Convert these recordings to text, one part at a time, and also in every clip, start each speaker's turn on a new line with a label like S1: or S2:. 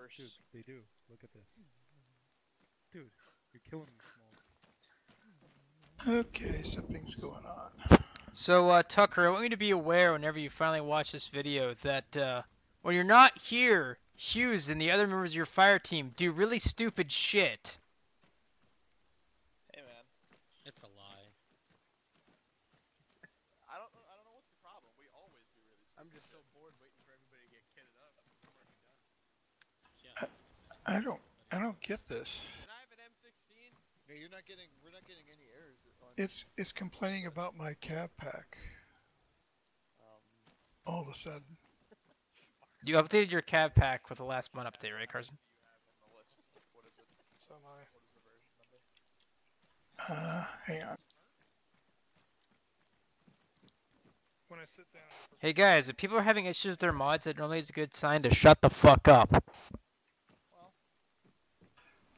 S1: worse.
S2: Dude, they do. Look at this. Dude, you're killing me, Small.
S3: Okay, something's going on.
S4: So, Tucker, I want you to be aware whenever you finally watch this video that when you're not here, Hughes and the other members of your fire team do really stupid shit.
S1: Hey man,
S5: It's a lie.
S1: I don't know what's the problem. We always do really stupid
S6: I'm just so
S1: shit.
S6: bored waiting for everybody to get kitted up. I'm already done.
S5: Yeah.
S3: I don't get this.
S6: Can I have an M16?
S7: No, we're not getting any errors on.
S3: It's complaining about my cab pack all of a sudden.
S4: You updated your cab pack with the last month update, right, Carson?
S1: Do you have on the list? What is it?
S3: So am I.
S1: What is the version number?
S3: Hang on. When I sit down.
S4: Hey guys, if people are having issues with their mods, that normally is a good sign to shut the fuck up.
S1: Well,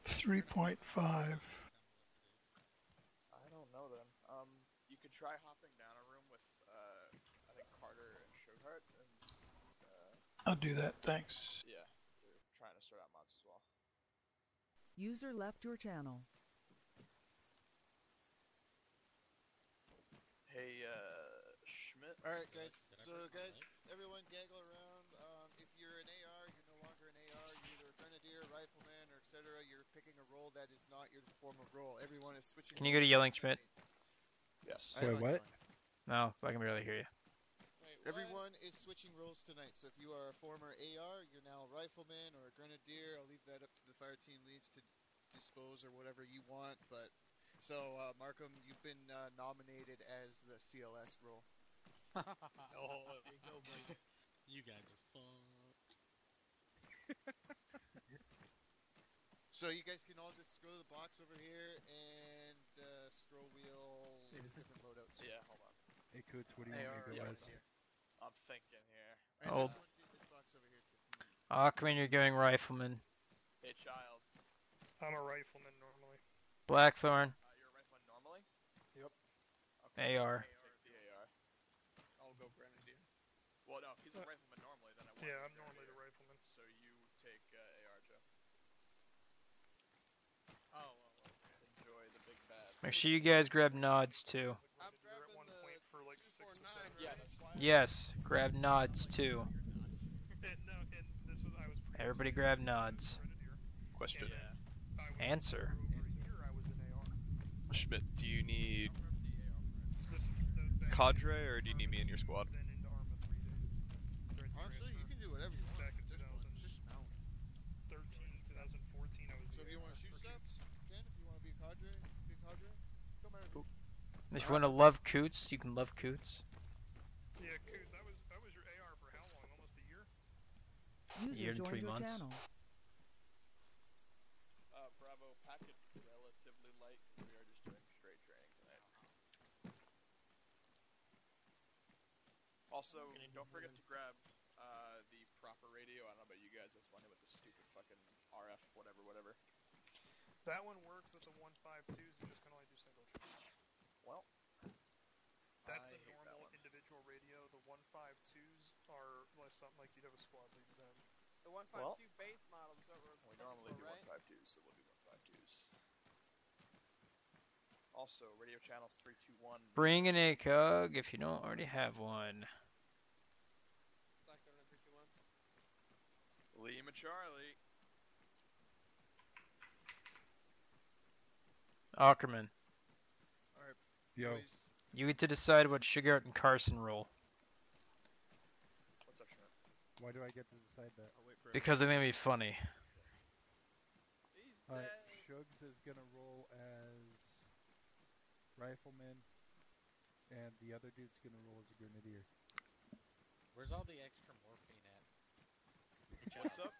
S3: 3.5.
S1: I don't know then. You could try hopping down a room with I think Carter and Sugarheart, and
S3: I'll do that. Thanks.
S1: yeah, they're trying to sort out mods as well.
S8: User left your channel.
S1: Hey, Schmidt.
S7: All right, guys. So, guys, everyone gaggle around. If you're an AR, you're no longer an AR. You're either a grenadier, rifleman, or etc. You're picking a role that is not your former role. Everyone is switching.
S4: Can you go to yelling, Schmidt?
S1: Yes.
S7: I
S2: Wait,
S7: like
S2: what?
S7: yelling.
S4: No, I can barely hear you.
S6: Wait,
S7: Everyone is switching roles tonight. So if you are a former AR, you're now a rifleman or a grenadier. I'll leave that up to the fire team leads to dispose or whatever you want. But so Markham, you've been nominated as the CLS role.
S5: Oh, there you go, buddy. You guys are fucked.
S7: So you guys can all just go to the box over here and scroll wheel different loadouts.
S1: Yeah, hold on.
S2: Hey, Coots, what do you want me to go as?
S1: I'm thinking here.
S7: And
S4: Oh.
S7: this one's in this box over here too.
S4: Aquaman, you're going rifleman.
S1: Hey, Childs.
S3: I'm a rifleman normally.
S4: Blackthorn,
S1: You're a rifleman normally?
S3: Yep.
S1: Okay.
S4: AR.
S1: Take the AR.
S6: I'll go grenadier.
S1: Well, no, if he's a rifleman normally, then I want.
S3: Yeah,
S1: to
S3: I'm normally the rifleman.
S1: So you take AR, Joe.
S6: Oh, well, okay.
S1: Enjoy the big bad.
S4: Make sure you guys grab nods too.
S6: I'm grabbing the 249
S1: Yeah,
S6: right?
S1: that's why.
S4: Yes, grab nods too.
S3: And this was I was.
S4: Everybody grab nods.
S9: Question.
S4: Answer.
S9: Schmidt, do you need cadre or do you need me in your squad?
S7: Honestly, you can do whatever you want. It's just Mount.
S3: 13, 2014, I was.
S7: So if you want to shoot stuff, you can. If you want to be a cadre, be a cadre. Don't matter. to me.
S4: If you want to love Coots, you can love Coots.
S3: Yeah, Coots, I was your AR for how long? Almost a year?
S8: User
S4: Year and
S8: joined
S4: 3
S8: your
S4: months.
S8: channel.
S1: Bravo, packet relatively light. We are just doing straight training tonight. Also, don't forget to grab the proper radio. I don't know about you guys, that's funny with the stupid fucking RF, whatever.
S3: That one works with the 152s, you just can only do single channel.
S1: Well,
S3: That's
S1: I
S3: the
S1: hate that
S3: normal
S1: one.
S3: individual radio. The 152s are like something like you'd have a squad lead to them.
S6: The 152 base model is what we're
S1: We
S6: looking
S1: normally
S6: for,
S1: do
S6: right?
S1: 152s, so we'll do 152s. Also, radio channels 321.
S4: Bring an ACOG if you don't already have one.
S6: Blackthorn 321.
S1: Lima Charlie.
S4: Ackerman,
S7: Alright,
S2: Yo,
S7: boys.
S4: you get to decide what Sugarheart and Carson roll.
S1: What's up, Schmidt?
S2: why do I get to decide that?
S1: Oh, wait for
S4: Because I think it'd be funny.
S6: He's
S2: Alright,
S6: dead.
S2: Shugs is gonna roll as rifleman, and the other dude's gonna roll as a grenadier.
S5: Where's all the extra morphine at?
S1: What's up?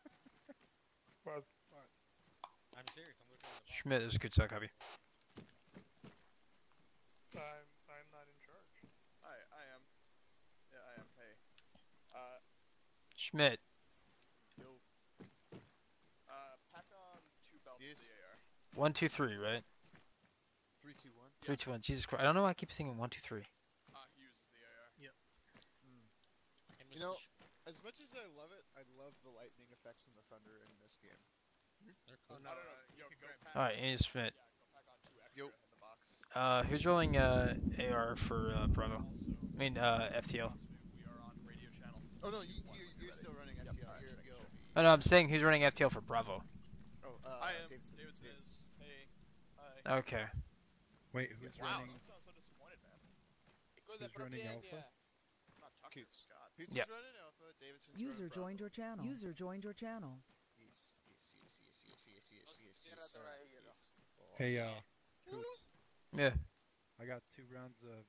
S3: Well,
S5: I'm serious. I'm looking at the box.
S4: Schmidt is a good suck copy.
S3: I'm not in charge.
S1: I am. Yeah, I am. Hey.
S4: Schmidt,
S1: Yo. Pack on 2 belts
S7: Yes.
S1: for the AR.
S4: 1, 2, 3, right?
S7: 3, 2, 1.
S4: 3, 2, 1. Jesus Christ, I don't know why I keep thinking 1, 2, 3.
S1: He uses the AR.
S5: Hey,
S7: You know,
S5: Mr.
S7: As much as I love it, I love the lightning effects and the thunder in this game.
S5: They're
S6: Oh,
S5: cool.
S6: no,
S1: I don't know.
S6: you
S1: Yo,
S6: can
S1: go
S6: grab
S1: pack.
S4: Alright, Andy Smith.
S1: Yeah, go pack on 2 extra
S7: Yo.
S1: in the box.
S4: Who's rolling AR for Bravo?
S1: Also,
S4: I mean, FTL.
S1: we are on radio channel.
S7: Oh no,
S1: 2-1 when
S7: you're
S1: ready.
S7: still running
S1: Yep,
S7: FTL.
S1: alright, just making
S7: You'll
S1: sure.
S7: be.
S4: Oh no, I'm saying who's running FTL for Bravo.
S7: Oh,
S1: I am.
S7: Davidson.
S1: Davidson is. Hey. Hi.
S4: Okay.
S2: Wait, who's
S1: Wow,
S2: running?
S1: you sound so disappointed, man.
S2: Who's running Alpha?
S1: I'm not Tucker,
S7: Coots.
S1: God.
S7: Coots
S4: Yep.
S7: is running Alpha. Davidson's
S8: User
S7: running
S8: joined
S7: Bravo.
S8: your channel. User joined your channel.
S7: Yes.
S2: Hey, Coots.
S4: Yeah.
S2: I got 2 rounds of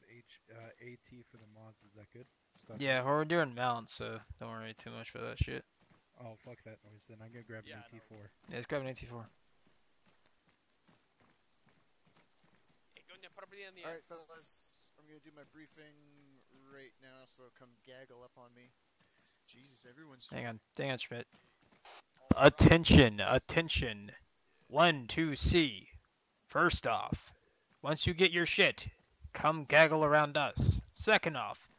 S2: AT for the mods. Is that good? Stuff
S4: Yeah, we're doing mounts, so don't worry too much about that shit.
S2: Oh, fuck that noise. Then I'm gonna grab
S1: Yeah,
S2: an
S1: no.
S2: AT4.
S4: Yeah, let's grab an AT4.
S7: Alright, fellas. I'm gonna do my briefing right now, so come gaggle up on me. Jesus, everyone's.
S4: Hang on, Schmidt. Attention, attention. 1, 2, C. First off, once you get your shit, come gaggle around us. Second off,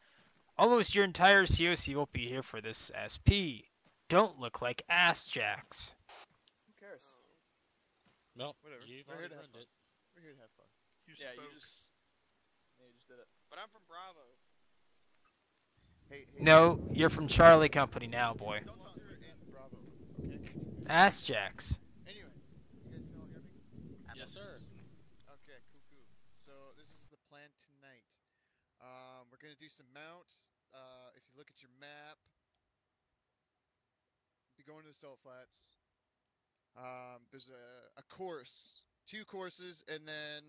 S4: almost your entire COC will be here for this SP. Don't look like ass jacks.
S1: Who cares?
S5: Well,
S7: Whatever.
S5: you've
S7: We're here
S5: already
S7: to have
S5: ruined
S7: fun.
S5: it.
S7: We're here to have fun.
S3: You
S1: Yeah,
S3: spoke.
S1: you just did it.
S6: But I'm from Bravo.
S7: Hey.
S4: No, you're from Charlie Company now, boy.
S7: No longer in Bravo. Okay.
S4: Ass jacks.
S7: Anyway, you guys can all hear me?
S1: Yes,
S5: sir.
S7: Okay, cool. So this is the plan tonight. We're gonna do some mount. If you look at your map, be going to the salt flats. There's a course, 2 courses, and then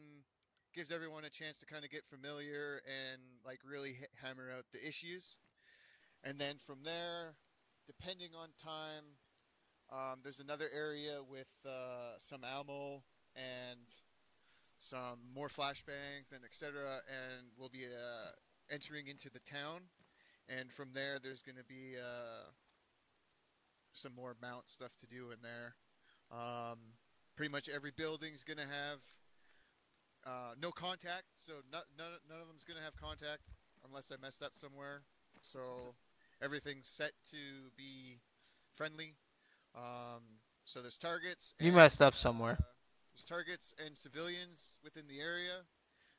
S7: gives everyone a chance to kind of get familiar and like really hammer out the issues. And then from there, depending on time, there's another area with some ammo and some more flashbangs and etc. And we'll be entering into the town. And from there, there's going to be some more mount stuff to do in there. Pretty much every building's going to have no contact, so none of them's going to have contact unless I messed up somewhere. So everything's set to be friendly. So there's targets.
S4: You
S7: and,
S4: messed up somewhere.
S7: There's targets and civilians within the area.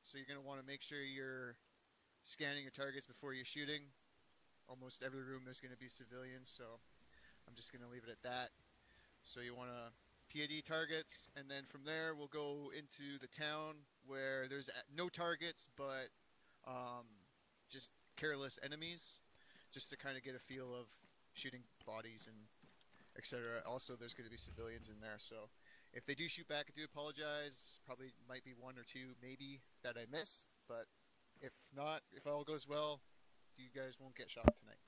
S7: So you're going to want to make sure you're scanning your targets before you're shooting. Almost every room there's going to be civilians, so I'm just going to leave it at that. So you want to PAD targets, and then from there we'll go into the town where there's no targets, but just careless enemies, just to kind of get a feel of shooting bodies and etc. Also, there's going to be civilians in there, so if they do shoot back, I do apologize. Probably might be 1 or 2 maybe that I missed, but if not, if all goes well, you guys won't get shot tonight.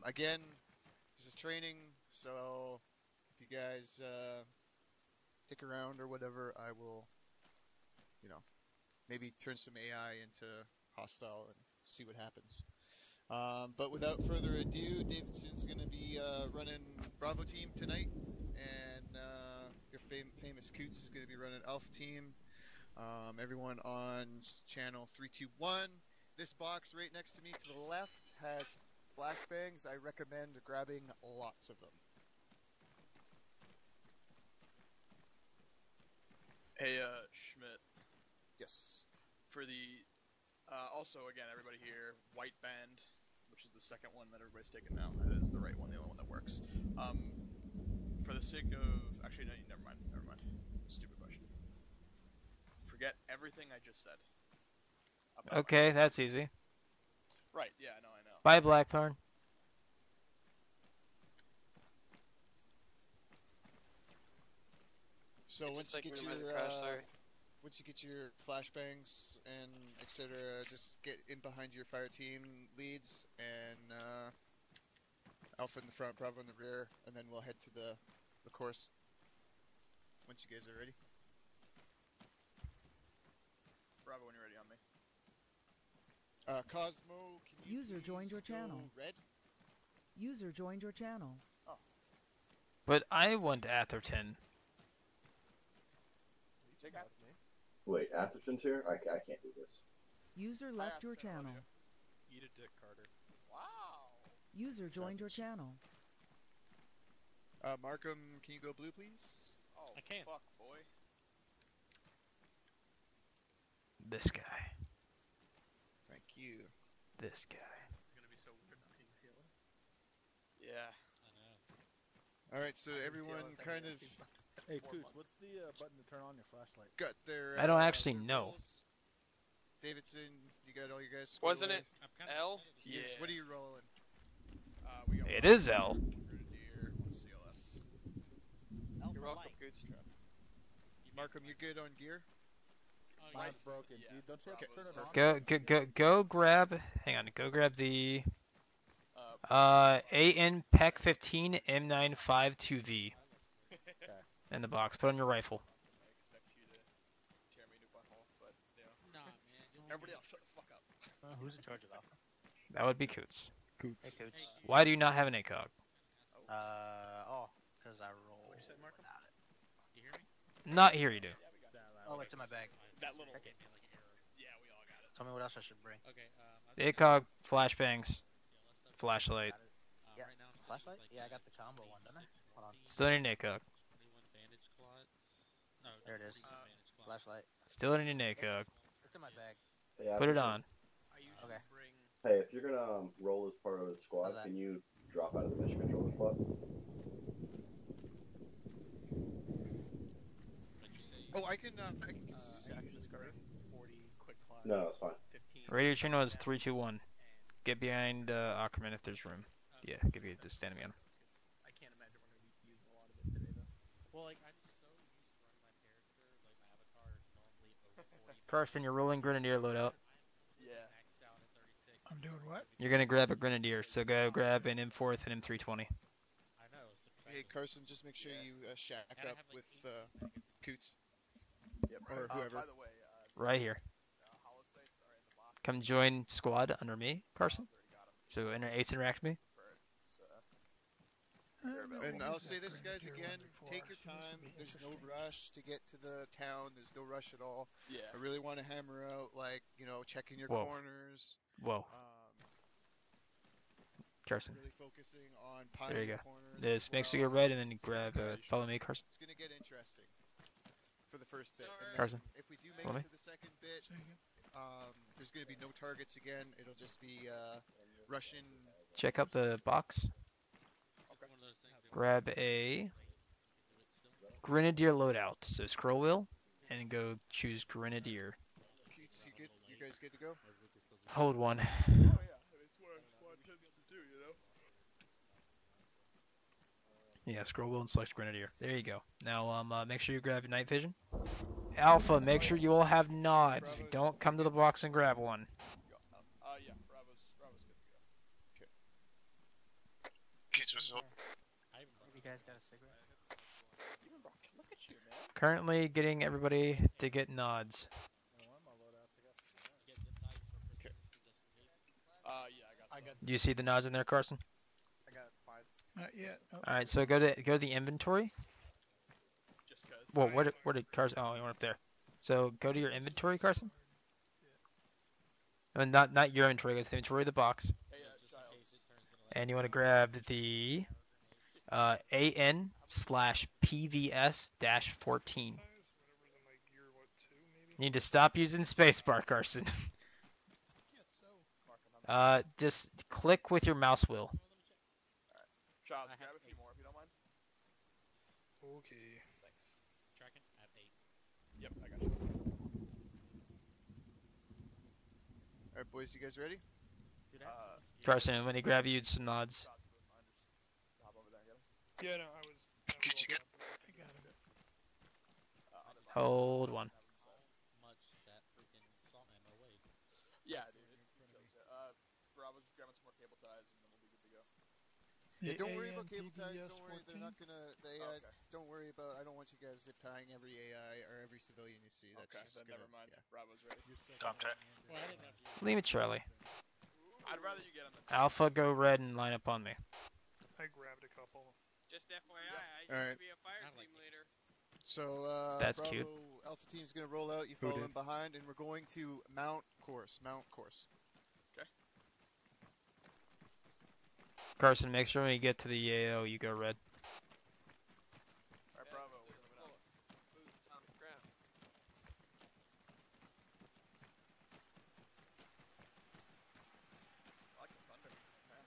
S7: Again, this is training, so if you guys stick around or whatever, I will, maybe turn some AI into hostile and see what happens. But without further ado, Davidson's going to be running Bravo team tonight, and your famous Coots is going to be running Alpha team. Everyone on channel 321. This box right next to me to the left has flashbangs. I recommend grabbing lots of them.
S1: Hey, Schmidt.
S7: Yes.
S1: For the, also again, everybody here, white band, which is the second one that everybody's taken now. That is the right one, the only one that works. For the sake of, actually, no, never mind. Stupid question. Forget everything I just said.
S4: Okay, that's easy.
S1: Right, yeah, I know.
S4: Bye, Blackthorn.
S7: So once you get your flashbangs and etc., just get in behind your fire team leads and Alpha in the front, Bravo in the rear, and then we'll head to the course. Once you guys are ready.
S1: Bravo, when you're ready on me.
S7: Cosmo, can you
S8: User joined your
S7: go
S8: channel.
S7: red?
S8: User joined your channel.
S4: But I want Atherton.
S1: You take out me.
S10: Wait, Atherton's here? I can't do this.
S8: User left your channel.
S3: Eat a dick, Carter.
S1: Wow.
S8: User joined your
S7: Savage.
S8: channel.
S7: Markham, can you go blue, please?
S1: Oh,
S5: I can't.
S1: fuck, boy.
S4: This guy.
S7: Thank you.
S4: This guy.
S5: It's gonna be so weird not hitting CLS.
S1: Yeah.
S5: I know.
S7: All right, so
S6: I didn't see
S7: everyone
S6: all this, I
S7: kind
S6: think
S7: of
S6: it's fucked up.
S2: Hey,
S1: 4
S2: Coos,
S1: months.
S2: what's the button to turn on your flashlight?
S7: got their.
S4: I don't actually
S7: work
S4: know.
S7: rolls. Davidson, you got all your guys. squared
S9: Wasn't
S7: away?
S9: it
S5: I'm kind of
S9: L?
S1: Yeah.
S7: What are you rolling?
S1: We got
S4: It
S1: one
S4: is L.
S1: Grenadier, one CLS.
S9: You're welcome, Gooch.
S7: Markham, you good on gear?
S5: Oh,
S2: Mine's
S1: Rifle,
S2: broken.
S1: yeah,
S2: Dude, don't you have to turn
S1: Bravo's
S2: it
S1: are-
S2: on?
S4: Go grab. Hang on. Go grab the
S1: Uh,
S4: AN PEC 15 M95 2V in the box. Put on your rifle.
S1: I expect you to tear me a new butthole, but you know.
S5: Nah, man.
S1: Everybody else, shut the fuck up.
S6: Who's in charge of Alpha?
S4: That would be Coots.
S2: Coots.
S6: Hey, Coos.
S4: Why do you not have an ACOG?
S6: Because I roll.
S5: What'd you say, Markham?
S6: without it.
S5: You hear me?
S4: Not here, you do.
S1: Yeah, we got it.
S6: Oh, it's in my bag.
S1: That little.
S5: Gave me like an error.
S1: Yeah, we all got it.
S6: Tell me what else I should bring.
S5: Okay.
S4: The ACOG, flashbangs, flashlight.
S6: Got it. Yeah.
S5: Right now I'm sitting with,
S6: Flashlight?
S5: like,
S6: Yeah, I got the combo one, don't I? Hold on.
S4: Still need an ACOG.
S5: 21 bandage clots. No,
S6: There it is.
S5: 41 bandage clots.
S6: Flashlight.
S4: Still need an ACOG.
S6: It's in my bag.
S10: Hey,
S4: Put it
S10: African.
S4: on.
S6: I usually
S5: Okay.
S6: bring.
S10: Hey, if you're gonna roll as part of the squad,
S6: How's that?
S10: can you drop out of the mission controller spot?
S5: What'd you say?
S7: Oh, I can use
S6: I
S7: that.
S6: usually bring 40 quick clots.
S10: No, it's fine.
S6: 15.
S4: Radio channel is 321. Get behind Ackerman if there's room. Yeah, give you just stand behind him.
S6: I can't imagine we're going to be using a lot of it today, though.
S5: Well, like, I'm so used to running my character, like, my avatar is normally over 40.
S4: Carson, you're rolling Grenadier loadout.
S1: Yeah.
S5: Maxed out at 36.
S3: I'm doing what?
S4: You're gonna grab a Grenadier, so go grab an M4 and M320.
S5: I know. It's
S7: Hey,
S5: exciting.
S7: Carson, just make sure you shack
S5: Gotta
S7: up
S5: have, like,
S7: with
S5: 8
S7: Coots.
S1: Yep.
S7: Or whoever.
S1: By the way,
S4: Right here.
S1: hollow sights are in the box.
S4: Come join squad under me, Carson.
S1: Already got 'em
S4: So ace interact me.
S1: for it. They're available.
S7: And I'll say this, guys, again, take your time. There's no rush to get to the town. There's no rush at all.
S1: Yeah.
S7: I really want to hammer out, like, checking your
S4: Whoa.
S7: corners.
S4: Whoa, Carson.
S7: Really focusing on
S4: There
S7: piling
S4: you go.
S7: corners.
S4: This
S7: as
S4: makes you go
S7: well.
S4: red, and then you grab. Follow me, Carson.
S7: It's gonna get interesting for the first bit. And then
S4: Carson,
S7: if we do make
S4: follow
S7: it
S4: me.
S7: to the second bit, there's gonna be no targets again. It'll just be Russian.
S4: Check out the box.
S5: It's one of those things that
S4: Grab a Grenadier loadout. So scroll wheel, and go choose Grenadier.
S7: Coots, you good? You guys good to go?
S4: Hold one.
S1: Oh yeah, I mean, it's what our squad tends to do, you know.
S4: Yeah, scroll wheel and select Grenadier. There you go. Now, make sure you grab your night vision. Alpha, make sure you all have nods. Don't come to the box and grab one.
S1: Yeah, Bravo's good to go.
S9: Keats was
S6: You guys got a cigarette?
S1: Even bro, look at you, man.
S4: Currently getting everybody to get nods.
S1: Yeah, I got some.
S4: Do you see the nods in there, Carson?
S6: I got 5.
S3: Not yet. Oh,
S4: All right, so go to the inventory.
S1: Just cause.
S4: Well, where did Carson? Oh, you went up there. So go to your inventory, Carson. I mean, not your inventory. Go to the inventory of the box,
S1: Hey, Giles.
S4: and you want to grab the AN/PVS-14.
S3: whatever's in my gear, what, 2 maybe?
S4: You need to stop using spacebar, Carson. Just click with your mouse wheel.
S1: Giles, grab a few more if you don't mind.
S3: Okay.
S1: Thanks.
S5: tracking at 8.
S1: Yep, I got you.
S7: All right, boys, you guys ready?
S4: Carson, when he grab you, some nods.
S1: Shots with mine, just hop over there and get 'em.
S3: Yeah, no, I was.
S9: Could you get-
S3: I got it.
S1: Other box.
S4: Hold one.
S5: Much that freaking salt ammo weighed.
S1: Yeah, dude. Bravo's grabbing some more cable ties, and then we'll be good to go.
S7: Yeah, don't worry about cable ties. Don't worry, they're
S3: 14?
S7: not gonna. The AIs.
S1: Okay.
S7: Don't worry about. I don't want you guys zip tying every AI or every civilian you see. That's
S1: Okay,
S7: just
S1: then
S7: gonna.
S1: never mind.
S7: Yeah.
S1: Bravo's ready.
S9: Tom Tech.
S5: Well, I didn't know if you
S4: Leave it, Charlie.
S1: I'd rather you get him than
S4: Alpha, go red and line up on me.
S3: I grabbed a couple.
S6: Just FYI,
S1: Yeah.
S6: I used
S7: Alright.
S6: to be a fire
S5: I like
S6: team
S5: it.
S6: leader.
S7: So
S4: That's
S7: Bravo
S4: cute.
S7: Alpha team's gonna roll out. You
S2: Who
S7: follow
S2: did?
S7: in behind, and we're going to Mount course. Mount course.
S4: Carson, make sure when you get to the AO, you go red.
S1: Alright, Bravo, we're moving out.
S9: Boots on the ground.
S1: I like the thunder. Man.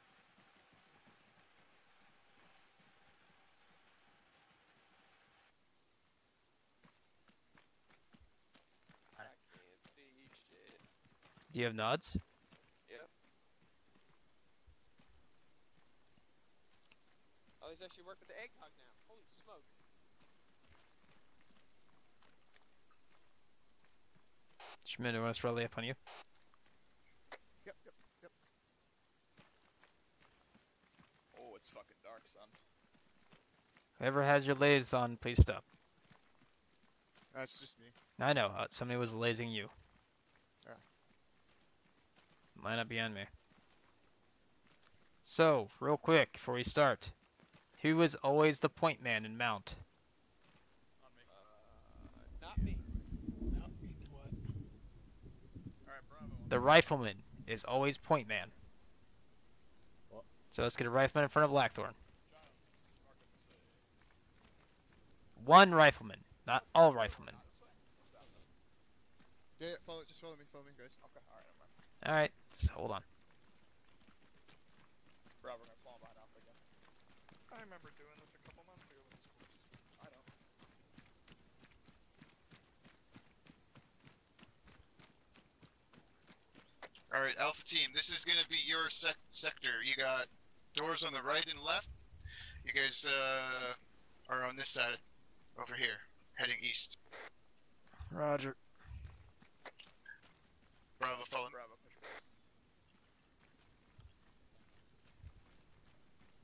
S9: I can't see shit.
S4: Do you have nods?
S9: Yep. Oh, he's actually working with the eggnog now. Holy smokes.
S4: Schmidt, wants to rally up on you.
S7: Yep.
S1: Oh, it's fucking dark, son.
S4: Whoever has your lays on, please stop.
S7: That's just me.
S4: I know, somebody was lasing you.
S7: Yeah.
S4: Might not be on me. So, real quick, before we start. Who was always the point man in Mount?
S1: On me.
S9: Not me.
S5: Not me. What?
S1: Alright, Bravo.
S4: The rifleman is always point man.
S2: What?
S4: So let's get a rifleman in front of Blackthorn.
S1: Giles, Markham this way.
S4: One rifleman, not all riflemen.
S1: Not this way? This way,
S7: Yeah, just follow me, guys.
S1: Okay, alright, never mind.
S4: Alright, just hold on.
S1: Bravo, we're gonna fall behind Alpha again.
S3: I remember doing this a couple months ago with this course.
S1: I don't.
S7: All right, Alpha Team, this is gonna be your sector. You got doors on the right and left. You guys are on this side, over here, heading east.
S4: Roger.
S7: Bravo, follow me.
S1: Bravo, push west.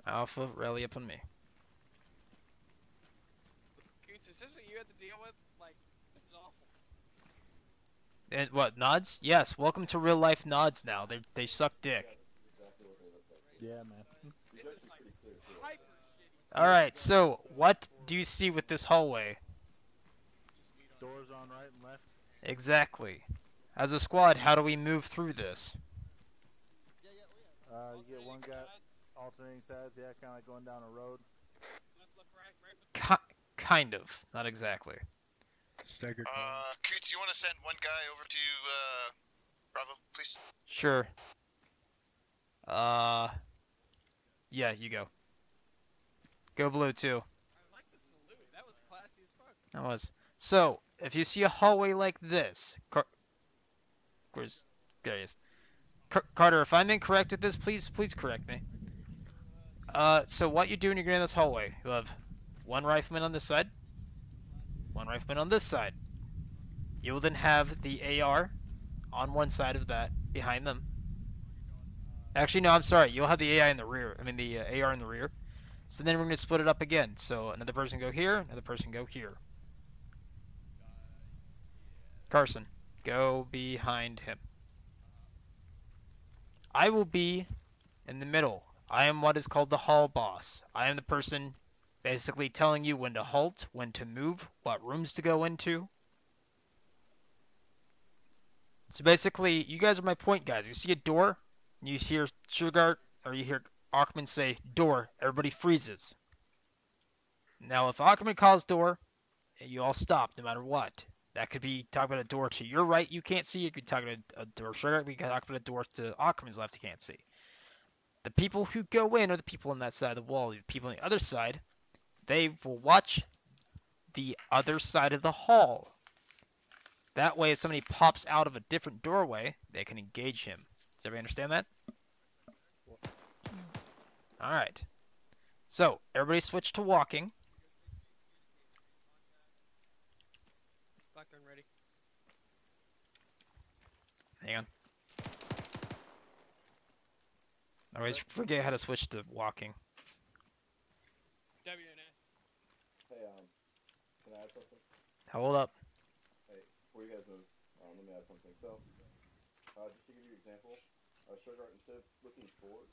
S4: Alpha, rally up on me.
S9: Coots, is this what you had to deal with? Like, this is awful.
S4: And what, nods? Yes, welcome to real life nods now. They suck dick.
S2: Yeah, man.
S9: This is like hyper shitty.
S4: Alright, so what do you see with this hallway?
S2: Doors on right and left.
S4: Exactly. As a squad, how do we move through this?
S2: You get one guy alternating sides. Yeah, kind of like going down a road.
S9: Left, right,
S4: Kind of, not exactly.
S2: Staggered.
S7: Coots, you want to send one guy over to Bravo, please?
S4: Sure. Yeah, you go. Go blue too.
S9: I like the salute. That was classy as fuck.
S4: That was. So, if you see a hallway like this, where's there he is. Carter, if I'm incorrect at this, please correct me. So what you do when you're getting in this hallway, you have one rifleman on this side, one rifleman on this side. You will then have the AR on one side of that, behind them. Actually, no, I'm sorry. You'll have the AI in the rear. I mean, the AR in the rear. So then we're going to split it up again. So another person go here, another person go here. Carson, go behind him. I will be in the middle. I am what is called the hall boss. I am the person basically telling you when to halt, when to move, what rooms to go into. So basically, you guys are my point guys. You see a door, and you hear Sugar, or you hear Ackerman say, door, everybody freezes. Now, if Ackerman calls door, you all stop, no matter what. That could be talking about a door to your right you can't see. You could talk about a door Sugar. We could talk about a door to Ackerman's left you can't see. The people who go in are the people on that side of the wall. The people on the other side, they will watch the other side of the hall. That way, if somebody pops out of a different doorway, they can engage him. Does everybody understand that? Alright. So, everybody switch to walking.
S9: Blackburn ready.
S4: Hang on. I always forget how to switch to walking.
S9: WNS.
S10: Hey, can I add something?
S4: Hold up.
S10: Hey, before you guys move, let me add something. So, just to give you an example, Sugar, instead of looking forward,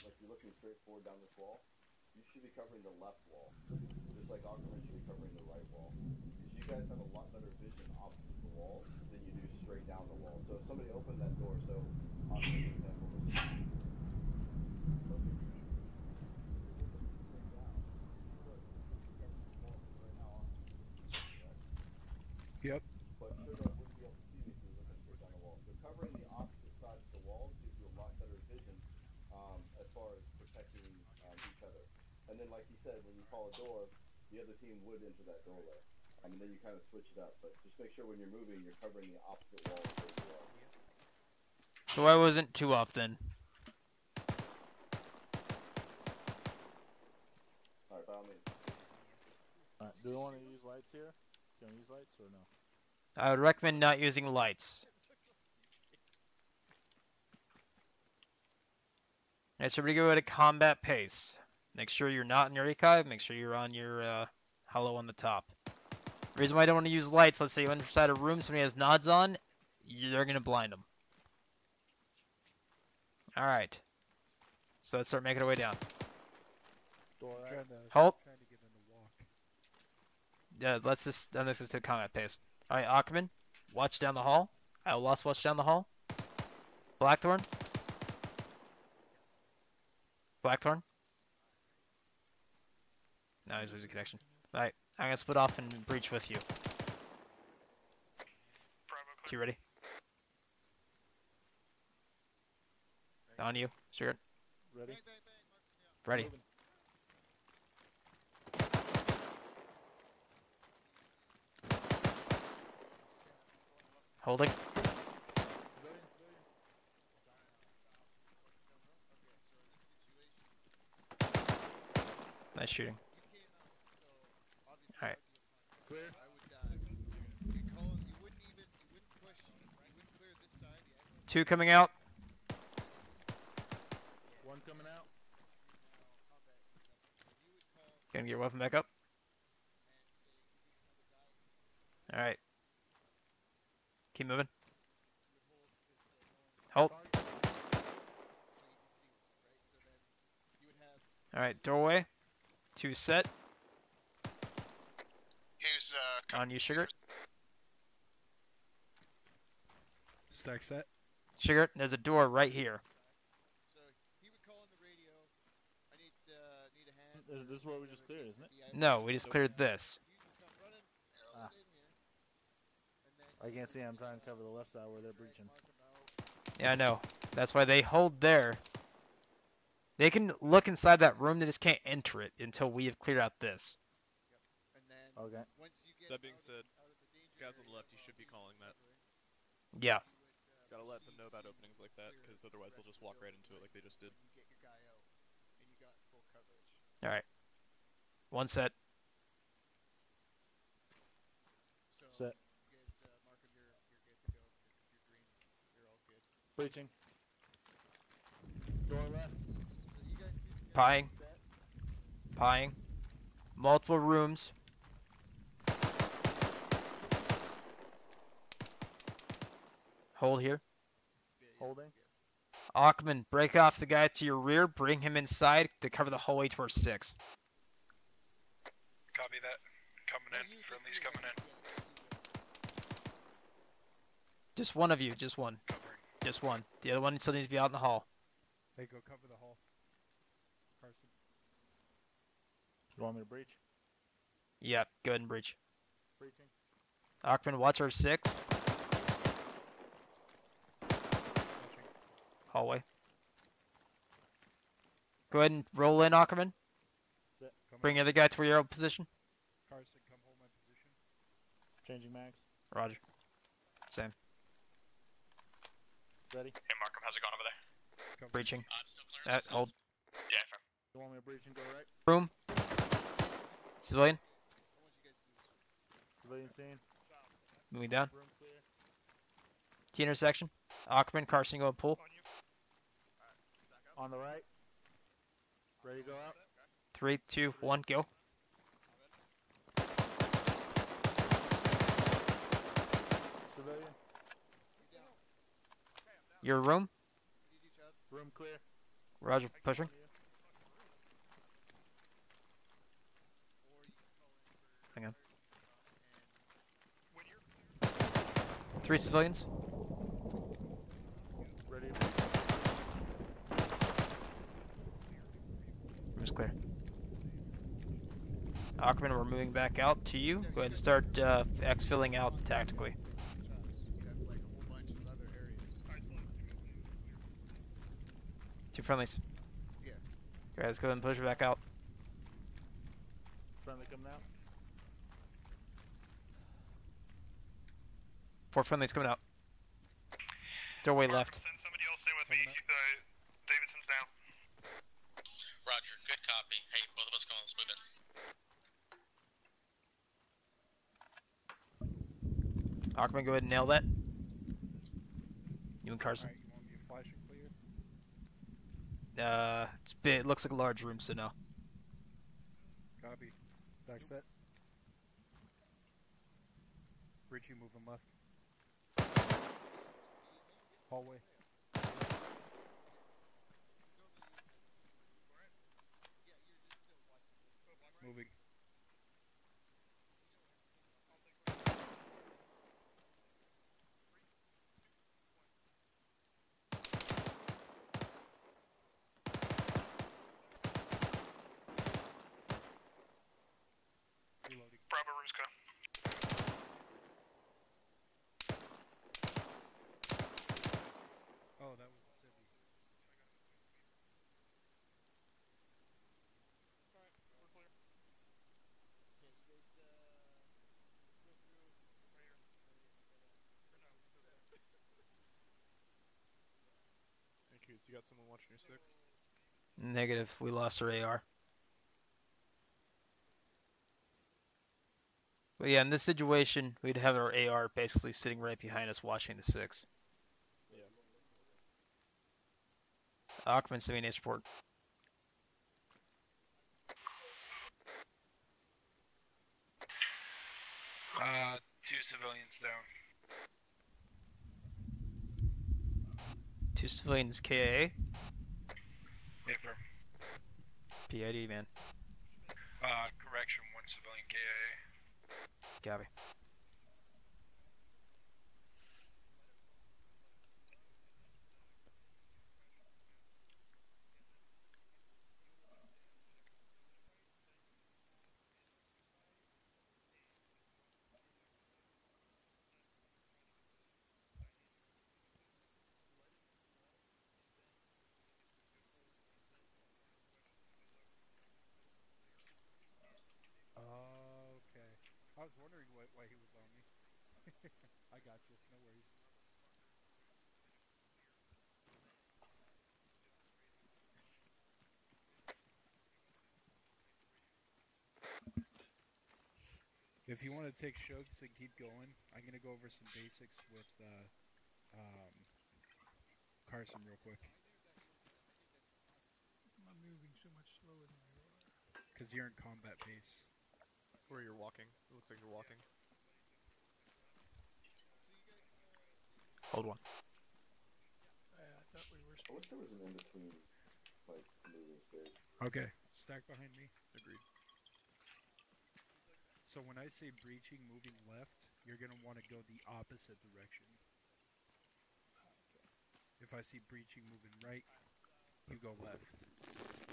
S10: like you're looking straight forward down this wall, you should be covering the left wall, just like Aquaman should be covering the right wall. Because you guys have a lot better vision opposite the walls than you do straight down the wall. So if somebody opened that door, so Aquaman, for example,
S2: Yep.
S10: but Sugar wouldn't be able to see me if he was looking straight down the wall. So covering the opposite sides of the walls gives you a lot better vision as far as protecting each other. And then, like he said, when you call a door, the other team would enter that doorway. And then you kind of switch it up. But just make sure when you're moving, you're covering the opposite walls where you are.
S4: So I wasn't too off then.
S10: Alright, by all means.
S11: Alright, do we want to use lights here? Can we use lights or no?
S4: I would recommend not using lights. Alright, so we go at a combat pace. Make sure you're not in your archive. Make sure you're on your hollow on the top. The reason why I don't want to use lights, let's say you're inside a room, somebody has nods on, you're going to blind them. Alright. So let's start making our way down.
S11: Door right.
S4: Halt.
S2: Trying to get in the walk.
S4: Yeah, let's just this is to combat pace. Alright, Ackerman, watch down the hall. Outlaws, watch down the hall. Blackthorn. Blackthorn. No, he's losing connection. Alright, I'm gonna split off and breach with you. You ready? On you, Stuart.
S11: Ready?
S4: Ready.
S11: Moving.
S4: Holding.
S11: Civilian, civilian.
S4: Nice shooting. Alright.
S11: Clear.
S7: I would you call him, you wouldn't push, you wouldn't clear this side, the angles.
S4: Two coming out.
S11: One coming out.
S4: Gonna get your weapon back up. Alright. Keep moving. Halt. Alright, doorway. Two set.
S3: Who's
S4: On you, Sugar.
S2: Stack set.
S4: Sugar, there's a door right here.
S7: So he would call on the radio. I need a hand.
S11: This is what we just cleared, isn't it?
S4: No, we just cleared this.
S11: Ah. I can't see. I'm trying to cover the left side where they're breaching.
S4: Yeah, I know. That's why they hold there. They can look inside that room, they just can't enter it until we have cleared out this.
S11: Okay.
S1: That being said, guys on the left, you should be calling that.
S4: Yeah.
S1: Gotta let them know about openings like that, because otherwise they'll just walk right into it like they just did.
S4: Alright. One set.
S11: Set. Breaching. Door left.
S4: Pieing. Pieing. Multiple rooms. Hold here.
S11: Holding.
S4: Achman, break off the guy to your rear. Bring him inside to cover the hallway towards 6.
S3: Copy that. Coming in. Friendly's coming in.
S4: Just one of you. Just one. Just one. The other one still needs to be out in the hall.
S2: Hey, go cover the hall. Carson.
S11: You want me to breach?
S4: Yep, go ahead and breach.
S11: Breaching.
S4: Achman, watch our 6. Hallway. Go ahead and roll in, Ackerman.
S11: Set.
S4: Bring the other guy to where your position.
S2: Carson, come hold my position.
S11: Changing mags.
S4: Roger. Same.
S11: Ready?
S3: Hey, Markham, how's it going over there?
S4: Breaching.
S3: Still clear?
S4: Hold.
S3: Yeah, firm.
S11: You want me to breach and go right?
S4: Room. Civilian.
S11: Civilian scene.
S4: Moving down.
S11: Room clear.
S4: T intersection. Ackerman, Carson, go and pull.
S11: On the right. Ready to go out?
S4: 3, 2, 1, go.
S11: Civilian.
S4: Your room.
S11: Room clear.
S4: Roger, pushing. Hang on. 3 civilians.
S11: Ready.
S4: Room's clear. Aquaman, we're moving back out to you. Go ahead and start exfilling out tactically.
S7: You have like a whole bunch of other areas.
S4: Two friendlies.
S7: Yeah.
S4: Guys, let's go ahead and push it back out.
S11: Friendly coming out.
S4: 4 friendlies coming out. Doorway left.
S3: Send somebody else in with me. Davidson's down.
S5: Roger. Good copy. Hey, both of us go on. Let's move in.
S4: Aquaman, go ahead and nail that. You and Carson.
S2: Alright, you want me to flash it clear?
S4: It's big. It looks like a large room, so no.
S2: Copy. Stack set. Richie moving left. Hallway. Moving. Reloading.
S3: Bravo Ruska.
S2: Oh, that was a civvy.
S3: Alright, we're clear.
S7: Okay, you guys go through
S3: Right here. Or no, it's over there.
S1: Hey, Coots, you got someone watching your 6?
S4: Negative. We lost our AR. But yeah, in this situation, we'd have our AR basically sitting right behind us watching the 6.
S10: Yeah.
S4: Aquaman, send me an support.
S3: Two civilians down.
S4: 2 civilians KAA.
S3: Affirm.
S4: PID, man.
S3: Correction, one civilian KIA.
S4: Copy.
S2: Okay. I was wondering why he was on me. I got you. No worries. If you want to take shugs and keep going, I'm gonna go over some basics with Carson real quick.
S3: I'm moving so much slower than you are.
S2: Cause you're in combat pace.
S1: Where you're walking. It looks like you're walking.
S4: Hold one.
S3: I thought we were
S10: I wish there was an in-between, like, moving stage.
S2: Okay. Stack behind me.
S1: Agreed.
S2: So when I say breaching, moving left, you're gonna want to go the opposite direction. If I see breaching moving right, you go left.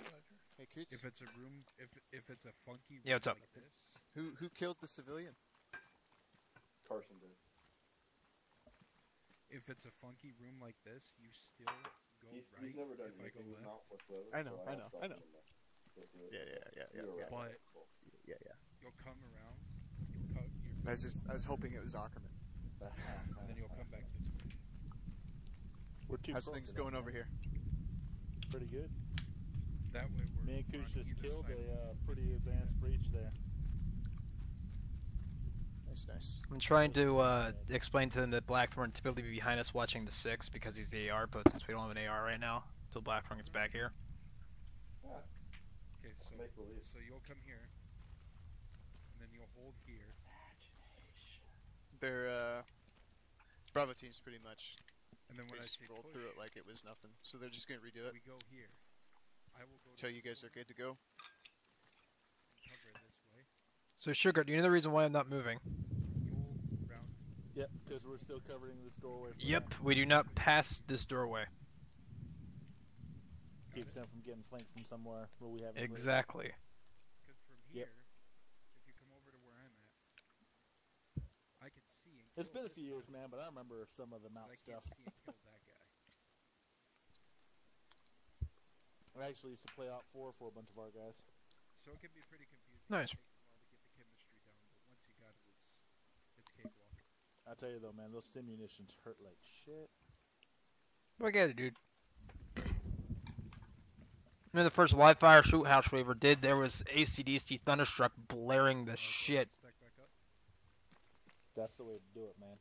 S3: Roger.
S7: Hey, Coots.
S2: If it's a room, if it's a funky room
S4: Yeah, what's up?
S2: like this,
S7: Who killed the civilian?
S10: Carson did.
S2: if it's a funky room like this, you still go right.
S10: He's never done
S2: if I go
S10: anything with
S2: left,
S10: Mount whatsoever.
S7: I know,
S10: so
S7: I
S10: asked
S7: know,
S10: Dr.
S7: I know.
S10: to go through it.
S7: Yeah.
S10: You were right.
S2: But-
S10: Cool.
S7: Yeah.
S2: you'll come around. You'll
S7: I was hoping it was Ackerman.
S2: and then you'll come back this way.
S11: We're too
S7: How's
S11: close
S7: things
S11: to that
S7: going
S11: now.
S7: over here?
S11: Pretty good.
S2: That way we're.
S11: Me and Kush
S2: on
S11: just
S2: either
S11: killed
S2: side.
S11: a pretty advanced breach there.
S7: Nice.
S4: I'm trying to explain to them that Blackthorn typically be behind us watching the 6 because he's the AR, but since we don't have an AR right now, until Blackthorn gets back here.
S10: Yeah,
S2: Okay,
S10: make believe.
S2: so you'll come here, and then you'll hold here.
S7: Their Bravo team's pretty much
S2: And then
S7: they
S2: when I
S7: just
S2: say
S7: rolled
S2: push,
S7: through it like it was nothing. So they're just gonna redo it
S2: we go here. I will go.
S7: until
S2: to
S7: you
S2: this
S7: guys are
S2: door
S7: good to go.
S2: and cover it this way.
S4: So, Sugar, do you know the reason why I'm not moving?
S2: You'll round.
S11: Yep, because we're still covering this doorway. For
S4: Yep, we do not pass this doorway.
S11: Keeps them from getting flanked from somewhere where we haven't.
S4: Exactly.
S2: Because from
S11: Yep.
S2: here,
S11: It's been a few years, man, but I remember some of the Mout
S2: Like
S11: stuff.
S2: he killed that guy.
S11: I actually used to play out 4 for a bunch of our guys.
S2: So it can be pretty confusing.
S4: Nice.
S2: It takes a while to get the chemistry down, but once you got it, it's cakewalk.
S11: I tell you though, man, those sim munitions hurt like shit.
S4: Look at it, dude. I mean, the first live fire shoot house we ever did, there was AC/DC Thunderstruck blaring the shit.
S2: Stack back up.
S11: That's the way to do it, man.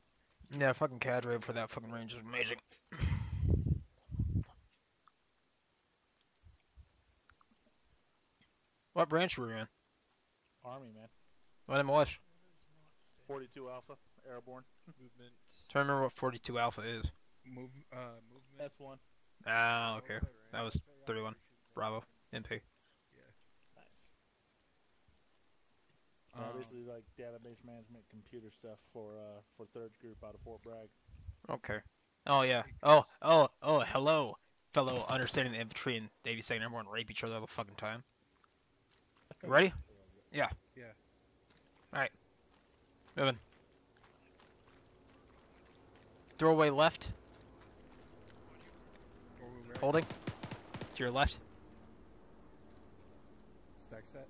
S4: Yeah, fucking cadre for that fucking range is amazing. What branch were you in?
S11: Army, man.
S4: What MOS?
S11: 42 Alpha, airborne.
S5: Movement.
S4: Trying to remember what 42 Alpha is.
S2: Movement.
S11: S1.
S4: Ah, okay. That was 31. Bravo. MP.
S11: Nice. Basically like database management computer stuff for 3rd group out of Fort Bragg.
S4: Okay. Oh, yeah. Oh, hello, fellow understanding the infantry and the 82nd Airborne rape each other all the fucking time. You ready? Yeah.
S2: Yeah.
S4: Alright. Moving. Doorway left.
S2: Right.
S4: Holding. To your left.
S2: Stack set.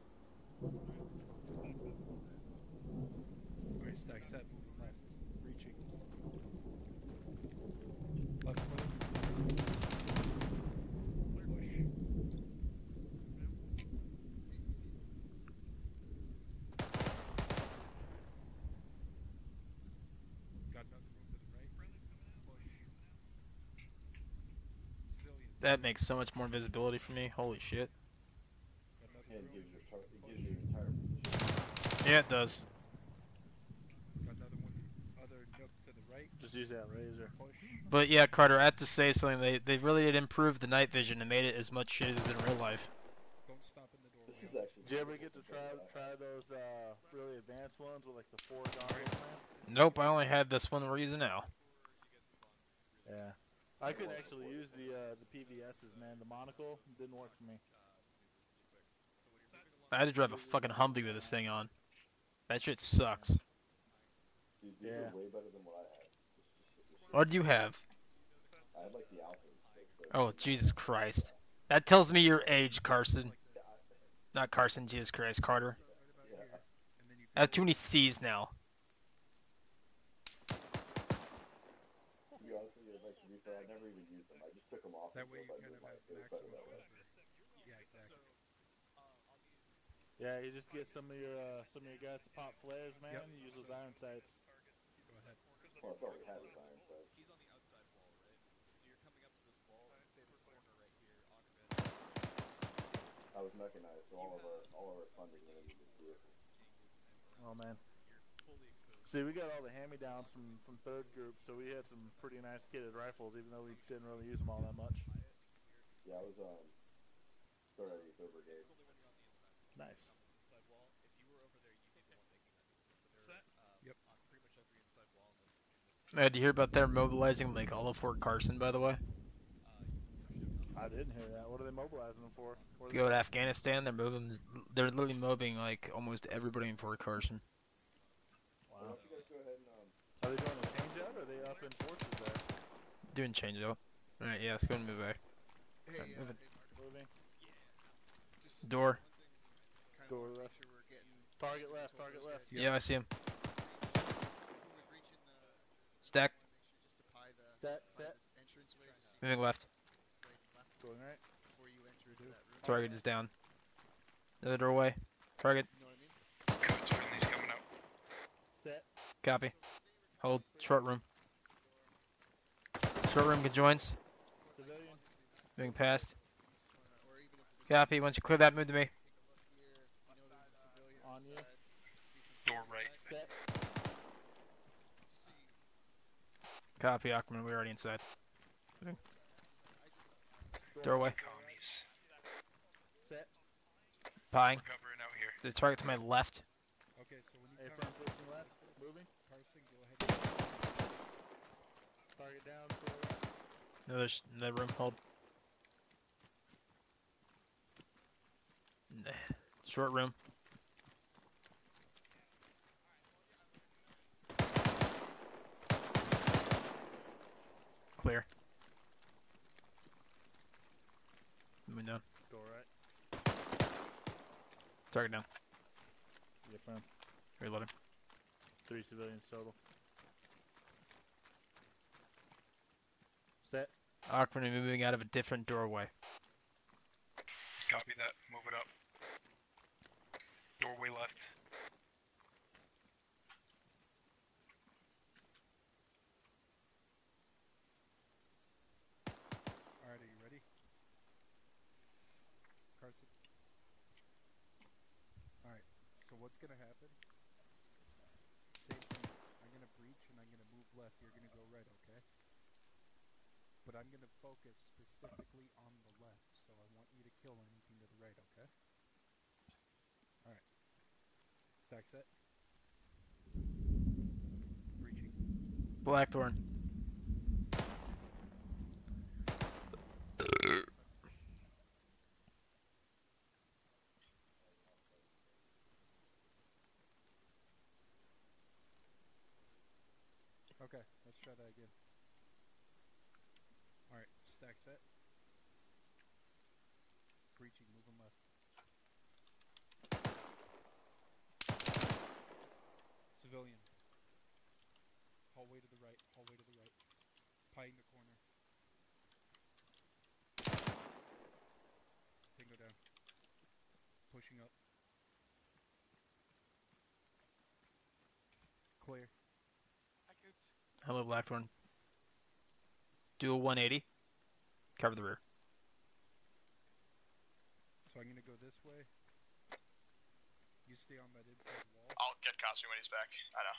S2: Alright, stack set. Moving left. Reaching. Left foot.
S4: That makes so much more visibility for me. Holy shit.
S10: And it gives your entire position.
S4: Yeah, it does.
S2: Got another one. Other nook to the right.
S11: Just use that razor.
S2: Push.
S4: But yeah, Carter, I have to say something. They really did improve the night vision and made it as much shit as in real life.
S2: Don't stop in the doorway.
S10: This is actually.
S11: Did you ever get to try those really advanced ones with like the 4 goggles, man?
S4: Nope, I only had this one we're using now.
S11: Yeah. I couldn't actually use the PVS's, man. The monocle didn't work for me.
S4: I had to drive a fucking Humvee with this thing on. That shit sucks.
S10: Dude, these are way better than what I had.
S4: What do you have?
S10: I had like the alphas. Like
S4: Oh, Jesus Christ. That tells me your age, Carson. Not Carson, Jesus Christ, Carter.
S10: Yeah.
S4: I have too many C's now.
S10: To be honest with you, like to be fair, I never even used them. I just took them off.
S2: That way you
S10: until I
S2: kind
S10: knew
S2: of
S10: my-
S2: have
S10: it was better
S2: maximum
S10: that way.
S2: coverage. Yeah, exactly.
S11: Yeah, you just get some of your guys to pop flares, man.
S2: Yep.
S11: You use those iron sights.
S2: Go ahead.
S10: Well, that's all we had was iron sights. I was mechanized, so all of our funding went into this vehicle.
S11: Oh man. See, we got all the hand-me-downs from 3rd group, so we had some pretty nice kitted rifles, even though we didn't really use them all that much.
S10: Yeah, I was 3rd Brigade.
S11: Nice.
S2: Yep.
S4: Did you hear about their mobilizing like all of Fort Carson, by the way?
S11: I didn't hear that. What are they mobilizing them for?
S4: To go to Afghanistan, they're literally mobbing like almost everybody in Fort Carson.
S10: Why don't you guys go ahead and
S11: Are they doing a change-out, or are they up in forces there?
S4: Doing change out. Alright, yeah, let's go and move back.
S7: Hey,
S4: Move it.
S11: Moving.
S7: just
S4: Door.
S7: kind of
S11: Door
S7: wanna make
S11: left.
S7: sure we're getting
S11: Target
S7: just
S11: left,
S7: told
S11: target
S7: those
S11: left.
S7: guys
S4: Yeah, I see him.
S7: when reaching the
S4: Stack.
S7: make sure just to pie the
S11: Set, set.
S7: entranceway just so you
S4: Moving left.
S7: can right and left
S11: Going right.
S7: before you enter into that room.
S4: Target is down. Another doorway. Target.
S7: You know what I mean?
S11: Set.
S4: Copy. Hold. Short room. Short room conjoins.
S11: Civilian.
S4: Moving past.
S7: Or even if it
S4: Copy. Once you clear that, move to me.
S7: take a look here, you know there's a civilian
S11: On you.
S7: side, so you can see
S5: Door
S7: the
S5: right.
S7: side.
S11: Set.
S7: Just so you
S4: Copy, Aquaman. We're already inside.
S11: Door.
S4: Doorway.
S5: Commies.
S11: Set.
S4: Pieing.
S5: Covering out here.
S4: The target to my left.
S2: Okay, so when you
S11: A
S2: come
S11: front facing left. Moving.
S2: Carson, go ahead.
S11: Target down. Door left.
S4: Another room. Hold. Short room. Target down.
S11: Yeah, fine.
S4: Reloading.
S11: 3 civilians total. Set.
S4: Aquaman moving out of a different doorway.
S3: Copy that. Move it up. Doorway left.
S2: Alright, are you ready? Carson? Alright, so what's gonna happen? Same thing. I'm gonna breach and I'm gonna move left. You're gonna go right, okay? But I'm gonna focus specifically on the left, so I want you to kill anything to the right, okay? Alright. Stack set. Breaching.
S4: Blackthorn.
S2: Okay, let's try that again. Alright, stack set. Breaching, moving left. Civilian. Hallway to the right, hallway to the right. Pieing the corner. Tango down. Pushing up. Clear.
S4: Hello, Blackthorn. Do a 180. Cover the rear.
S2: So I'm gonna go this way. You stay on that inside wall.
S1: I'll get costume when he's back. I know.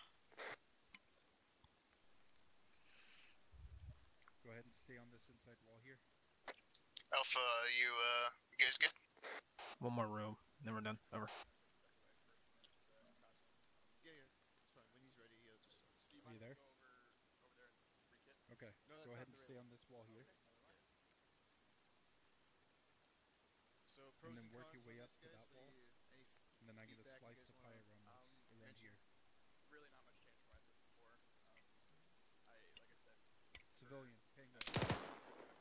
S2: Go ahead and stay on this inside wall here.
S1: Alpha, you guys good?
S4: One more room, then we're done. Over.
S7: Yeah, it's fine. When he's ready, he'll just.
S2: Are you there? Okay.
S7: No, that's
S2: Go ahead
S7: not
S2: and
S7: the
S2: stay
S7: right
S2: on this wall here.
S7: So pros
S2: And then
S7: and
S2: work
S7: cons
S2: your way
S7: on
S2: up
S7: this,
S2: to
S7: guys.
S2: that wall.
S7: Any
S2: And then I'm gonna
S7: feedback
S2: slice
S7: you
S2: the
S7: guys
S2: pie
S7: wanna,
S2: around this, around
S7: mention?
S2: here.
S1: Really not much change from what I said before. Like I said,
S2: Civilian, tango.
S1: dealing within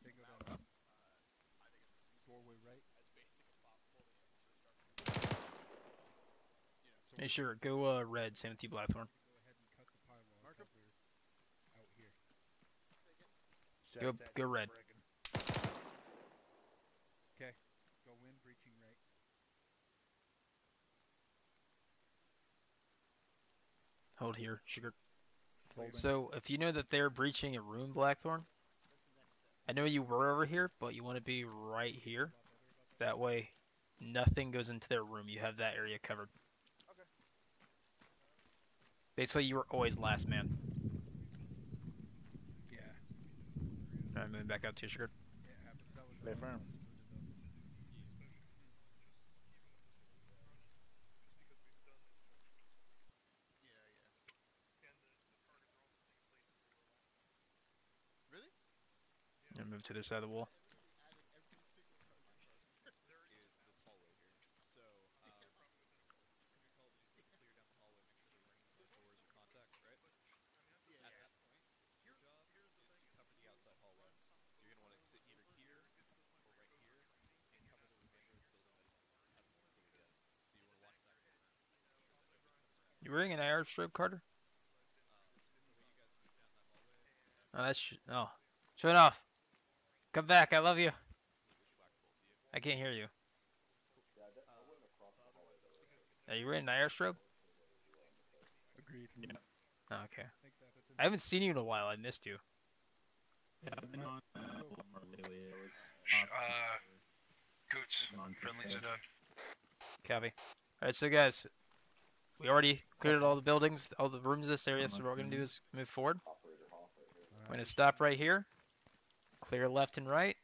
S2: Tango
S1: Mout,
S2: down.
S1: I think it's
S2: Doorway right.
S1: as basic as possible to sort of start.
S2: So
S4: Hey,
S2: we're
S4: sure.
S2: gonna
S4: Go red. Same with you, Blackthorn.
S2: go ahead and cut the pie wall.
S7: Mark 'em.
S2: Cover out here.
S4: Go red.
S2: Okay. Go in, breaching right.
S4: Hold here, sugar.
S2: Holding.
S4: So, if you know that they're breaching a room, Blackthorn, I know you were over here, but you want to be right here. That way, nothing goes into their room. You have that area covered.
S1: Okay.
S4: Basically, you were always last man.
S2: Yeah.
S4: Alright, moving back out to you, sugar.
S2: It happens. That was
S11: Stay
S2: wrong.
S11: firm.
S2: Let's split it up.
S7: Really?
S4: And move to the side of the wall.
S7: Added every single target charge.
S6: Is this hallway here. So, could you tell the dudes to clear down the hallway, make sure they're running the doors or contacts, right?
S7: Yeah.
S6: At that point, your job is to cover the outside hallway. So you're going to want to sit either here or right here and cover the remainder of the building that hasn't been cleared yet. So you want to watch that corner.
S4: You wearing an IR strobe, Carter?
S6: The way you guys move down that hallway,
S4: Oh, that's oh. Show it off. Come back. I love you.
S6: bushwhack both of you.
S4: I can't hear you.
S10: Yeah, I wouldn't have crossed the hallway though.
S4: Are you wearing an IR strobe?
S2: Agreed.
S4: Oh, okay.
S2: Thanks, Appleton.
S4: I haven't seen you in a while. I missed you.
S12: Yeah, I've been on more lately. It was
S3: Coots, friendlies are done.
S4: Copy. Alright, so guys, we already cleared all the buildings, all the rooms in this area, so what we're going to do is move forward. We're going to stop right here, clear left and right,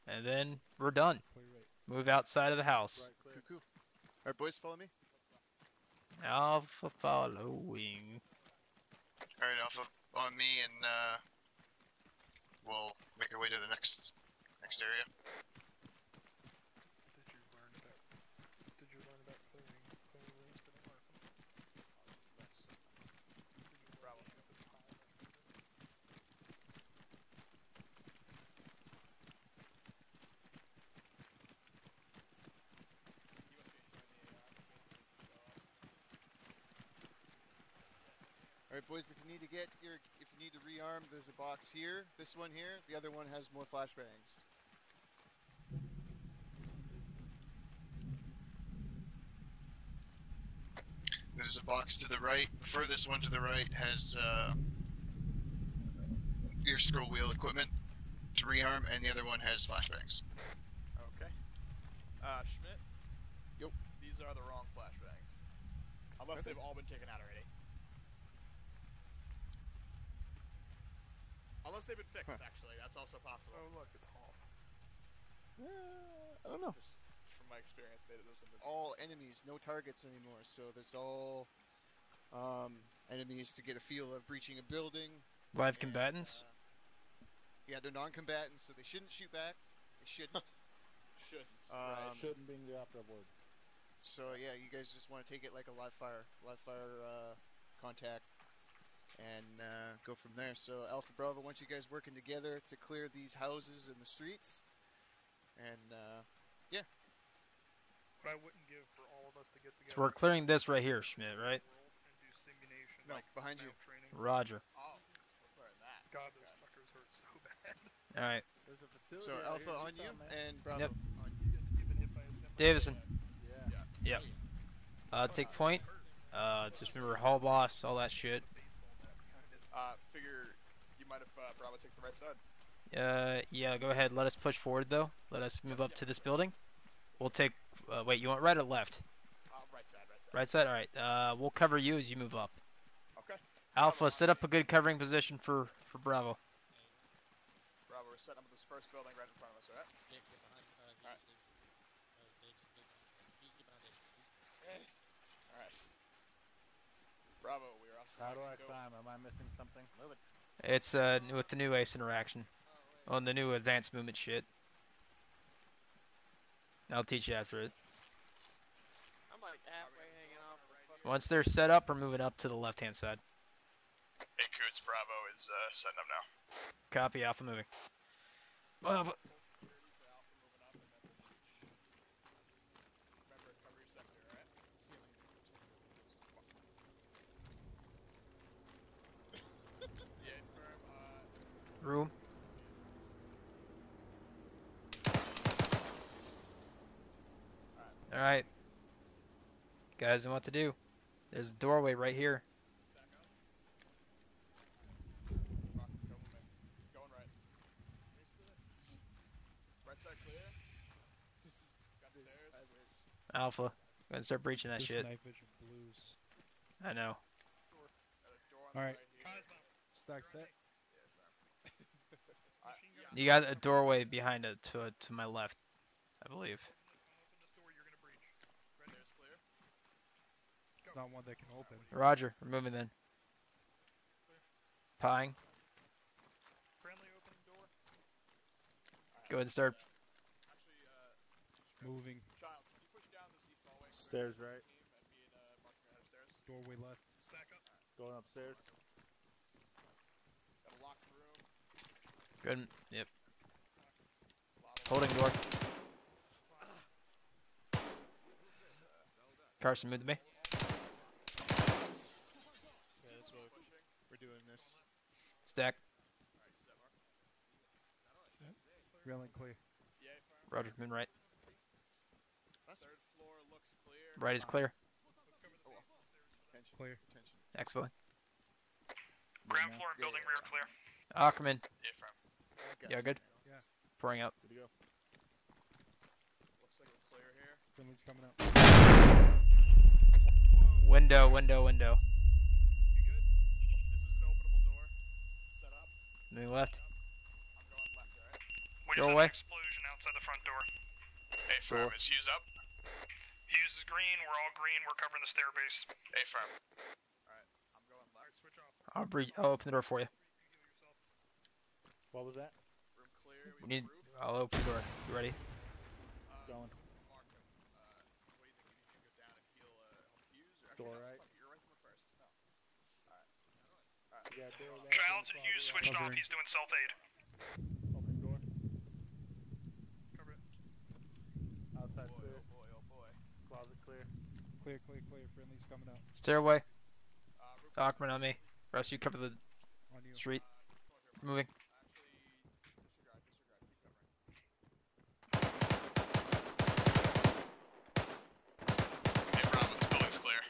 S4: and then we're done.
S2: Clear right.
S4: Move outside of the house.
S2: Right, clear.
S7: Cool. Alright, boys, follow me.
S4: Alpha following.
S1: Alright, Alpha, on me, and we'll make our way to the next area.
S3: Did you learn about clearing rooms that are marked?
S7: All right, boys. If you need to rearm, there's a box here. This one here. The other one has more flashbangs. There's a box to the right. The furthest one to the right has ear scroll wheel equipment to rearm, and the other one has flashbangs.
S1: Okay. Schmidt?
S7: Yep.
S1: These are the wrong flashbangs. Unless they've all been taken out already. Unless they've been fixed, actually. That's also possible.
S3: Oh, look, it's off.
S7: I don't know.
S1: Just from my experience, those have been...
S7: All enemies, no targets anymore. So there's all enemies to get a feel of breaching a building.
S4: Live combatants?
S7: Yeah, they're non-combatants, so they shouldn't shoot back. They shouldn't.
S11: Shouldn't being the operative word.
S7: So yeah, you guys just want to take it like a live fire contact, and go from there. So Alpha Bravo wants you guys working together to clear these houses and the streets, and yeah.
S3: What I wouldn't give for all of us to get together.
S4: So we're clearing this right here, Schmidt, right?
S3: And do simulation.
S7: No, behind you.
S3: Training.
S4: Roger.
S1: Oh, we're clearing that.
S3: God, those fuckers hurt so bad.
S4: Alright.
S11: There's a facility
S7: So
S11: out
S7: Alpha
S11: here
S7: on you and Bravo
S4: Yep.
S7: on you.
S3: You've been hit by a semi.
S4: Davison.
S11: Yeah.
S4: Yep. Take point. Just remember hall boss, all that shit.
S1: Figure you might if Bravo takes the right side.
S4: Yeah, go ahead. Let us push forward, though. Let us move up to this building. We'll take... wait, you want right or left?
S1: Right side.
S4: Right side? Alright. We'll cover you as you move up.
S1: Okay.
S4: Alpha, set up a good covering position for Bravo.
S1: Bravo, we're setting up this first building right in front of us, alright?
S5: Get behind.
S1: Alright. Alright. Bravo, we're off.
S11: How do I climb? Am I missing something? Move it.
S4: It's with the new ace interaction. On the new advanced movement shit. I'll teach you after it.
S9: I'm like halfway hanging off.
S4: Once they're set up, we're moving up to the left-hand side.
S1: Hey, Coots, Bravo is setting up now.
S4: Copy, Alpha moving. Alpha.
S1: Remember, cover your sector, alright? Yeah, firm,
S4: Room. Alright. Guys know what to do. There's a doorway right here.
S1: stack up. Rock, go with me. Going right. Right side clear. Got stairs.
S4: Alpha. Go ahead and start breaching that
S2: This
S4: shit.
S2: night vision blues.
S4: I know.
S1: Got a door on
S2: Alright.
S1: the right here.
S2: Stack set.
S1: Yeah.
S4: You got a doorway behind it to my left, I believe.
S3: Open this door, you're gonna breach.
S1: Stairs clear.
S2: It's not one that can open.
S4: Roger, we're moving then. Pieing.
S3: Friendly opening door.
S4: Go ahead and start.
S1: Actually,
S2: Moving.
S1: Child, can you push down this east hallway?
S11: Stairs right.
S1: Team and me and Mark are head upstairs.
S2: Doorway left.
S3: Stack up.
S11: Going upstairs.
S1: Got a locked room.
S4: Good. Yep.
S1: Bottle.
S4: Holding door. Carson, move to me.
S7: Yeah, that's what we're doing this.
S4: Stack.
S2: Railing clear.
S1: Yeah, firm.
S4: Roger, move right.
S1: Third floor looks clear.
S4: Right is clear.
S7: Attention.
S2: Clear.
S7: Attention.
S4: Excellent.
S3: Ground floor and building rear clear.
S4: Ackerman.
S1: Yeah, firm.
S4: Yeah, good.
S2: Yeah.
S4: Pouring out.
S11: Good to go.
S1: Looks like we're clear here.
S2: Finley's coming up.
S4: Window.
S1: You good? This is an openable door. It's set up.
S4: Moving left.
S1: I'm going left, alright?
S3: We
S4: Go
S3: just
S4: away.
S3: had an explosion outside the front door.
S1: Hey, firm. Is Hughes up?
S3: Hughes is green. We're all green. We're covering the stair base.
S1: Hey, firm. Alright, I'm going left.
S3: Switch off.
S4: I'll open the door for you.
S11: What was that?
S1: Room clear.
S4: We
S1: We
S4: need.
S1: roof.
S4: I'll open the door. You ready?
S11: Going.
S1: Markham, what do you think? You need to go down and heal Hughes? Or
S11: Door
S1: no,
S11: right.
S1: fuck it, you're right from the first. No. Alright.
S11: You got door left.
S3: Childs and Hughes switched off.
S2: Covering.
S3: He's doing self-aid.
S11: Opening door.
S3: Cover it.
S11: Outside
S1: Boy,
S11: clear.
S1: oh boy, oh boy.
S11: Closet clear.
S2: Clear. Friendly's coming out.
S4: Stairway.
S1: Roof
S4: Ackerman on me. Rest, you cover the
S2: On you.
S4: street. Moving.
S1: Hey, Bravo, this building's clear.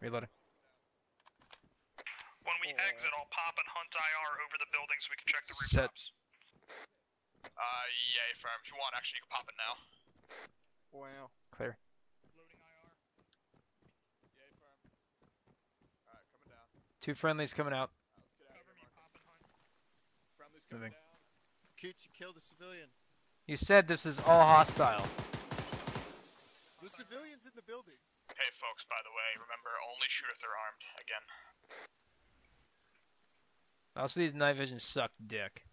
S4: Reloading.
S3: When we exit, I'll pop and hunt IR over the building so we can check the
S4: Set.
S3: rooftops.
S1: Yeah, firm. If you want, actually, you can pop it now.
S7: Wow.
S4: Clear.
S3: Loading IR.
S1: Yeah, firm. Alright, coming down.
S4: 2 friendlies coming out.
S1: Let's get out of
S3: Cover
S1: here,
S3: me,
S1: Mark.
S3: pop and hunt.
S1: Friendly's coming
S4: Moving.
S1: down.
S7: Coots, you killed a civilian.
S4: You said this is all hostile.
S7: There's civilians in the buildings.
S1: Hey, folks, by the way, remember, only shoot if they're armed. Again.
S4: Also, these night visions suck dick.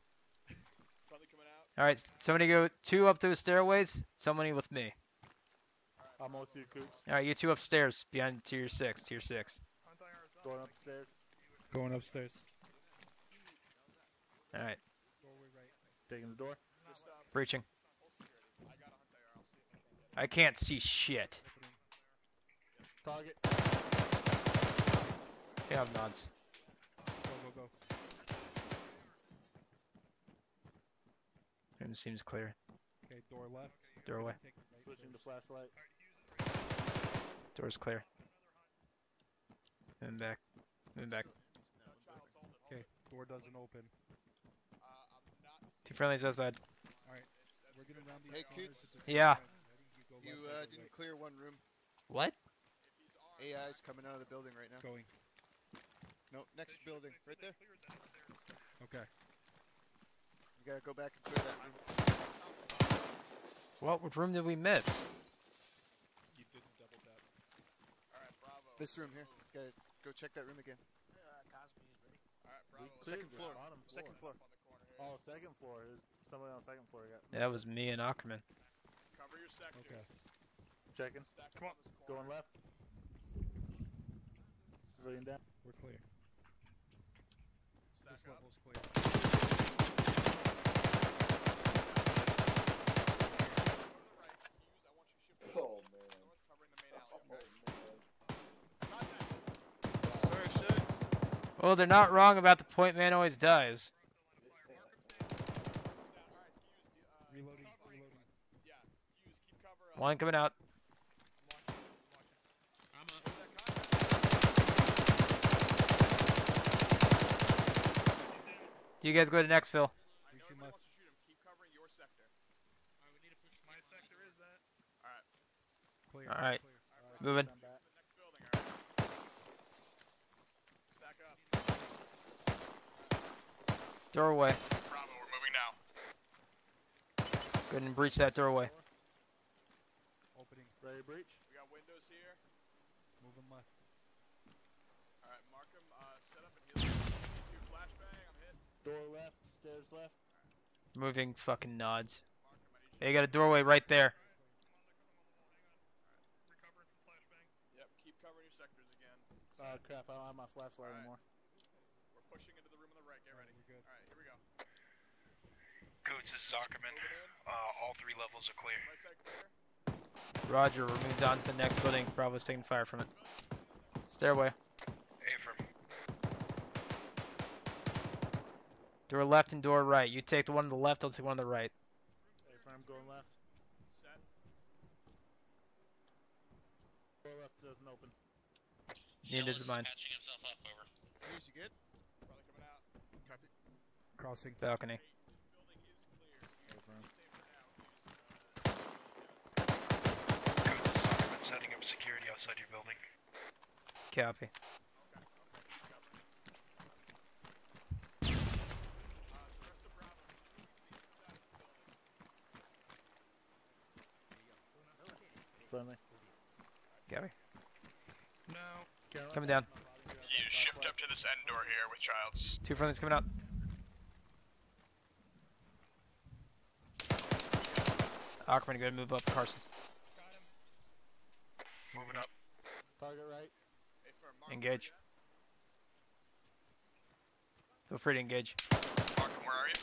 S1: Friendly coming out.
S4: Alright, somebody go 2 up those stairways. Somebody with me.
S11: I'm with you, Coots.
S4: Alright, you 2 upstairs behind tier 6. Tier 6.
S3: Hunt IR is up.
S11: Going upstairs.
S2: Going upstairs.
S4: Alright,
S2: Doorway right.
S11: Taking the door.
S4: breaching.
S1: I got a hunt IR. I'll see if I can get
S4: I can't see shit.
S11: Target.
S4: Yeah, I'm nods.
S2: Go.
S4: Room seems clear.
S2: Okay, door left.
S4: Doorway.
S2: Take the right
S11: Switching to
S2: first.
S11: flashlight.
S4: Door's clear. Moving back. Moving back.
S2: Okay, door doesn't open.
S4: 2 friendlies outside.
S2: Alright, we're gonna round these
S7: Hey,
S2: corners
S7: Coots.
S2: at the same
S4: Yeah.
S2: time. Ready? Go
S7: You
S2: left, I go
S7: didn't
S2: right.
S7: clear one room.
S4: What?
S7: AI's coming out of the building right now.
S2: Going.
S7: No, next building. Right there.
S2: Okay.
S7: You gotta go back and clear that room.
S4: What room did we miss?
S2: You didn't double tap.
S1: Alright, Bravo.
S7: This room here. Gotta go check that room again.
S9: Cosby is ready.
S1: Alright,
S11: We
S1: Bravo.
S11: cleared
S7: Second
S11: the
S7: floor.
S11: bottom
S7: Second floor.
S1: On the corner here.
S11: Oh, second floor. There's somebody on the second floor. Got
S4: That was me and Ackerman.
S1: Cover your sectors.
S2: Okay.
S11: checking.
S1: Stack
S3: Come
S1: up
S3: on.
S1: this corner.
S11: Going left. Civilian down.
S2: We're clear.
S1: Stack
S2: This
S1: up.
S2: level's clear.
S10: Oh man.
S7: Sorry, Shugs.
S4: Well, they're not wrong about the point man always dies.
S2: Reloading.
S4: One coming out.
S5: I'm up.
S4: Do you guys go to next fill?
S2: Reaching left.
S1: Keep covering your sector.
S3: Alright, we need to push. My sector is that.
S2: Clear.
S4: Alright.
S2: Clear.
S4: Moving.
S11: I'm back.
S1: Next building, alright. Stack up.
S4: Doorway.
S1: Bravo, we're moving now.
S4: Go ahead and breach that doorway.
S2: Opening.
S11: Ready to breach?
S1: We got windows here.
S2: Moving left.
S1: Alright, mark 'em. Set up and heal. Two flashbang, I'm hit.
S11: Door left. Stairs left.
S4: Moving fucking nods.
S1: Mark 'em, I need
S4: Hey, you got a doorway right there.
S3: Recovering from flashbang.
S1: Yep, keep covering your sectors again.
S11: Oh crap! I don't have my flashlight
S1: Alright.
S11: anymore.
S1: We're pushing into the room on the right. Get ready.
S2: We're good.
S1: Alright, here we go.
S3: Goods, this is Zuckerman.
S1: Moving in.
S3: All 3 levels are clear.
S1: Right side clear.
S4: Roger, we're moved on to the next building. Bravo's taking fire from it. Stairway.
S3: Affirm.
S4: Door left and door right. You take the one on the left, I'll take one on the right.
S11: Hey, I'm going left.
S1: Set.
S11: Door left doesn't open.
S4: Neither does mine.
S5: Patching himself up, over.
S7: Hughes, you good?
S1: Probably coming out.
S7: Copy.
S2: Crossing.
S4: Balcony.
S1: This building is clear.
S11: Hey, friend.
S1: Safe for now.
S3: Goods, Zuckerman setting up security outside your building.
S4: Copy.
S1: The rest of Bravo. Inside the building.
S11: Friendly.
S4: Copy.
S3: No.
S11: Caroline,
S4: Coming down.
S1: You shift up to this end door here with Childs.
S4: 2 friendlies coming out. Ackerman, go ahead and move up Carson.
S3: Moving up.
S11: Target right.
S1: Hey, firm, mark
S4: Engage. Feel free to engage.
S1: Markham, where are you?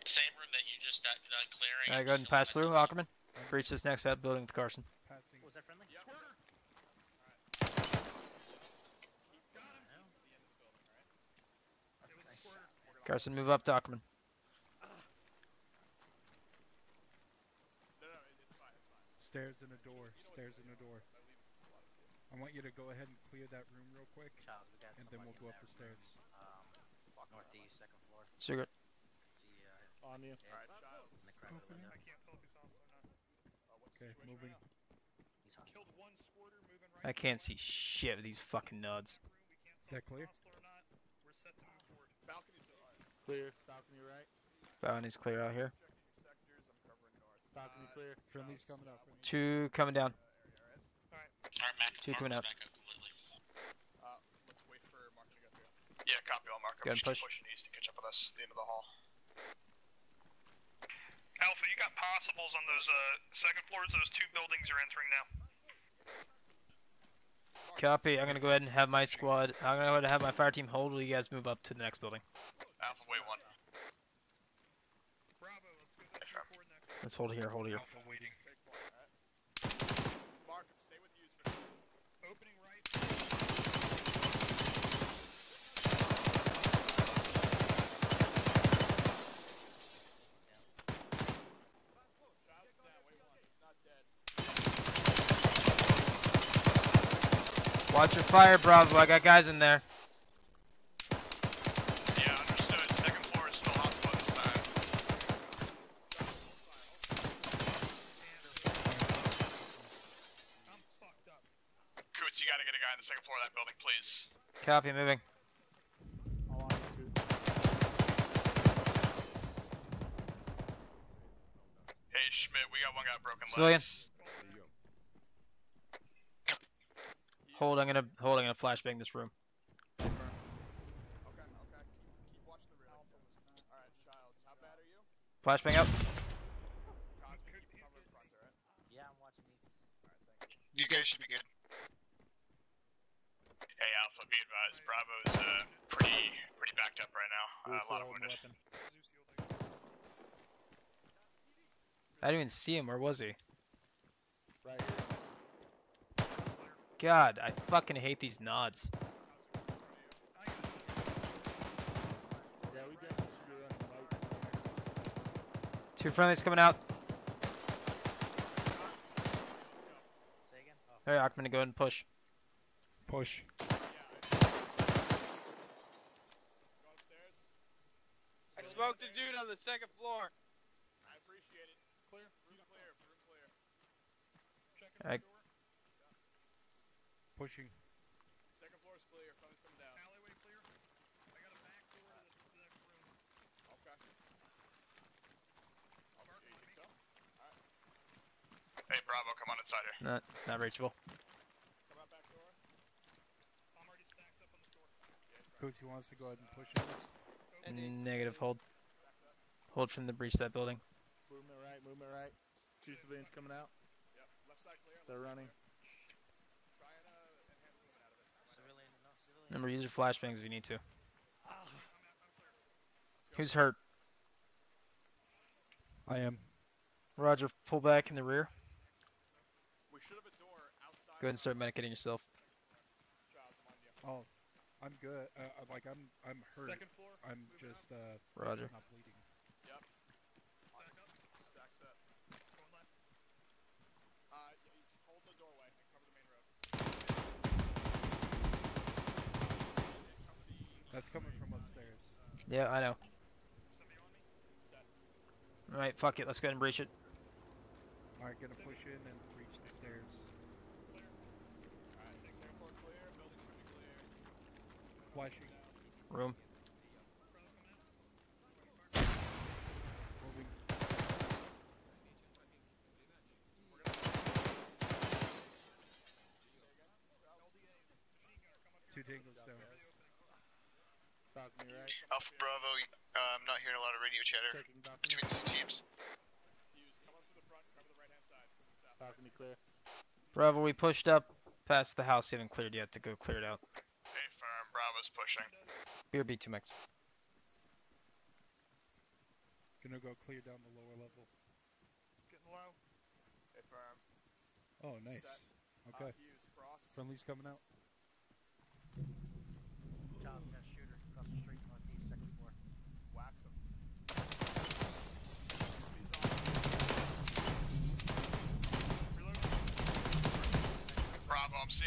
S5: Same room that you just got done clearing.
S4: Alright, go ahead and pass through, Ackerman. Breach this next building with Carson.
S2: Passing.
S5: Was that friendly?
S1: Yep.
S4: Carson, move up to Ackerman.
S1: No, it's fine. It's fine.
S2: Stairs and a door. Stairs and a door. I want you to go ahead and clear that room real quick, and then we'll go up the stairs.
S13: Northeast, second floor.
S4: Cigarette.
S13: See,
S11: On you.
S1: All right, Childs.
S2: Opening.
S3: I can't tell if he's hostile or not.
S1: What's
S2: Okay,
S1: the situation
S2: moving.
S1: right now?
S13: he's hostile.
S3: Killed one squirter, moving right.
S4: I can't see shit with these fucking nuds.
S2: Is that clear?
S3: Hostile or not. We're set to move forward.
S1: Balcony's alright.
S11: Clear. Balcony right.
S4: Balcony's clear out here.
S1: Checking your sectors. I'm covering north.
S11: Balcony clear.
S2: Friendly's coming up. Friendly.
S4: 2 coming down.
S3: Alright.
S5: Alright, Mac.
S4: 2 coming out.
S5: Back up completely.
S1: Let's wait for Markham to get through.
S6: Yeah, copy all Markham.
S4: Go ahead and
S6: Just
S4: push.
S6: keep pushing east to catch up with us at the end of the hall.
S3: Alpha, you got possibles on those second floors. Those 2 buildings you're entering now.
S4: Copy. I'm gonna go ahead and have my squad. I'm gonna go ahead and have my fire team hold while you guys move up to the next building.
S6: Alpha, wait 1.
S3: Bravo, let's go to forward next.
S4: Let's hold here. Hold here.
S3: Alpha waiting.
S1: Take point, alright? Markham, stay with you.
S3: Opening right.
S1: Childs is down. Wait 1. He's not dead.
S4: Watch your fire, Bravo. I got guys in there.
S6: Yeah, understood. Second floor is still hostile this time.
S3: I'm fucked up.
S6: Coots, you gotta get a guy on the second floor of that building, please.
S4: Copy. Moving.
S11: All on you, too.
S6: Hey, Schmidt, we got one guy broken
S4: Civilian.
S6: legs.
S4: Hold. I'm gonna flashbang this room.
S1: Okay. Keep watching the rear. Alright, Childs, how bad are you?
S4: Flashbang up.
S1: Cosby, keep covering the front, alright?
S13: Yeah, I'm watching these.
S1: Alright, thank you.
S6: You guys should be good. Hey, Alpha, be advised. Bravo's pretty backed up right now. A lot of wounded.
S3: Zeus healed,
S4: I didn't even see him. Where was he?
S11: Right here.
S4: God, I fucking hate these nods.
S11: Yeah, we definitely should be running lights.
S4: 2 friendlies coming out.
S13: Say again? Oh.
S4: Alright, Ackerman, go ahead and push.
S2: Push.
S1: Go upstairs.
S9: I smoked a dude on the second floor.
S1: I appreciate it. Clear. Room clear. Room clear.
S3: Checking
S4: Alright.
S3: the door.
S2: Pushing.
S1: Second floor is clear. Friendly's coming down.
S3: Alleyway clear. I got a back door to the next room.
S1: Okay. You think so? Alright.
S6: Hey, Bravo, come on inside here.
S4: Not reachable.
S1: Come out back door.
S3: I'm already stacked up on the door.
S2: Cootsy wants to go ahead and push this.
S4: Negative. Hold. Hold from the breach of that building.
S11: Movement right, movement right. 2 civilians coming out.
S1: Yep. Left side clear.
S11: They're running.
S1: Try and enhance movement out of it.
S13: Civilian, no civilian.
S4: Remember, use your flashbangs if you need to. Who's hurt?
S2: I am.
S4: Roger, pull back in the rear.
S1: We should have a door outside.
S4: Go ahead and start medicating yourself.
S1: Childs, I'm on you.
S2: Oh, I'm good. I'm hurt.
S3: Second floor.
S2: I'm just
S4: Roger.
S2: not bleeding.
S1: Yep. Stacks up.
S3: Going left.
S1: You hold the doorway and cover the main road.
S2: That's coming from upstairs.
S4: Yeah, I know.
S3: Somebody on me?
S1: Set.
S4: Alright, fuck it. Let's go ahead and breach it.
S2: Alright, gonna push in and reach the stairs.
S1: Alright, second floor clear. Building's pretty clear.
S2: Flashing.
S4: Room.
S2: Moving. Two tangles down.
S11: Balcony right.
S6: Alpha Bravo, I'm not hearing a lot of radio chatter
S11: Taking balcony.
S6: between the 2 teams.
S1: Fuse, come up to the front, cover the right hand side. Moving south.
S11: Balcony clear.
S4: Bravo, we pushed up past the house. You haven't cleared yet to go clear it out.
S6: Hey, firm. Bravo's pushing.
S4: BRB 2 max.
S2: Gonna go clear down the lower level.
S3: Getting low.
S1: Hey, firm.
S2: Oh, nice.
S1: Set.
S2: Okay.
S1: Fuse, frost.
S2: Friendly's coming out.
S13: Child, got a shooter across the street, northeast, second floor.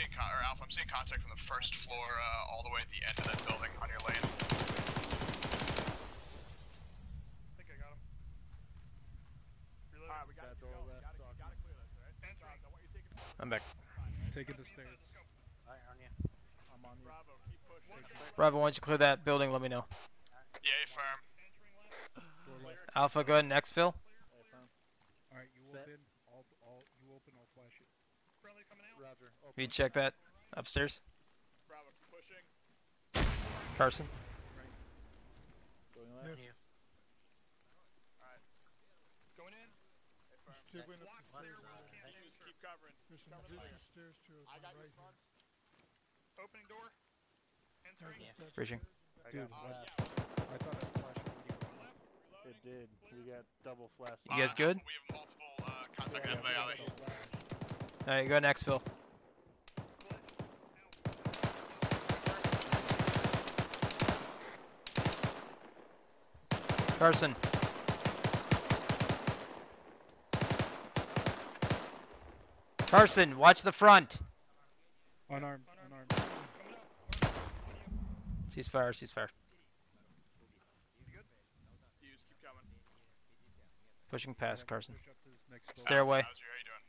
S1: seeing Alpha, I'm seeing contact from the first floor all the way at the end of that building on your lane.
S3: I think I got him. Reload.
S2: Alright, we got to go. Gotta clear this, alright? Charles, I want you taking
S4: I'm back.
S2: Taking the stairs.
S13: Alright, on you.
S2: I'm on you.
S7: Bravo, keep pushing.
S4: Bravo, once you clear that building, let me know.
S1: Yay, firm.
S4: Alpha, go ahead and exfil.
S2: Alright, you open. You open, I'll flash it.
S3: Friendly coming out.
S2: Roger. Open.
S4: We check that upstairs.
S1: Bravo, keep pushing.
S4: Carson.
S11: Going left.
S13: You.
S1: Alright.
S3: Going in.
S7: Hey, firm.
S2: Still going up
S3: Block
S2: the stairs.
S3: stairwell. Can't
S1: Use,
S3: enter.
S1: keep covering.
S2: There's some
S1: Cover the
S2: additional
S1: fire.
S2: stairs to
S7: I got
S2: my
S7: your
S2: right
S7: front.
S3: Opening door. Entering.
S13: Yeah.
S4: Breaching.
S11: Dude,
S2: I
S11: flash.
S2: thought I flashed video.
S11: It did. We got double flash.
S4: You guys good?
S1: We have multiple contact
S11: Yeah,
S1: in the alley.
S11: double flash.
S4: Alright, go ahead and exfil. Carson. Carson, watch the front.
S2: Unarmed.
S4: Ceasefire, ceasefire.
S1: Use, keep coming.
S4: Pushing past Carson.
S2: Push up to this next building.
S4: Stairway.
S1: How's you? How you doing?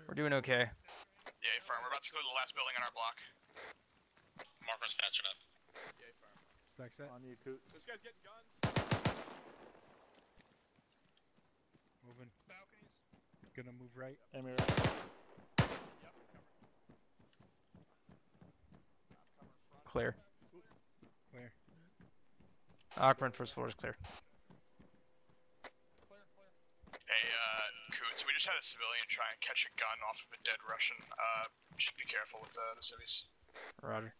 S4: We're doing okay.
S1: Yay, firm. We're about to clear the last building on our block.
S5: Marker's patching up.
S1: Yay, firm.
S2: Stack set.
S11: On you, Coots.
S1: This guy's getting guns.
S2: Moving.
S3: Balconies.
S2: Gonna move right.
S11: Enemy
S1: Yep,
S11: right.
S1: cover. I'm covering front.
S4: Clear.
S2: Clear.
S4: Aquaman, first floor is clear.
S1: Hey, Coots, we just had a civilian try and catch a gun off of a dead Russian. Just be careful with the civvies.
S4: Roger.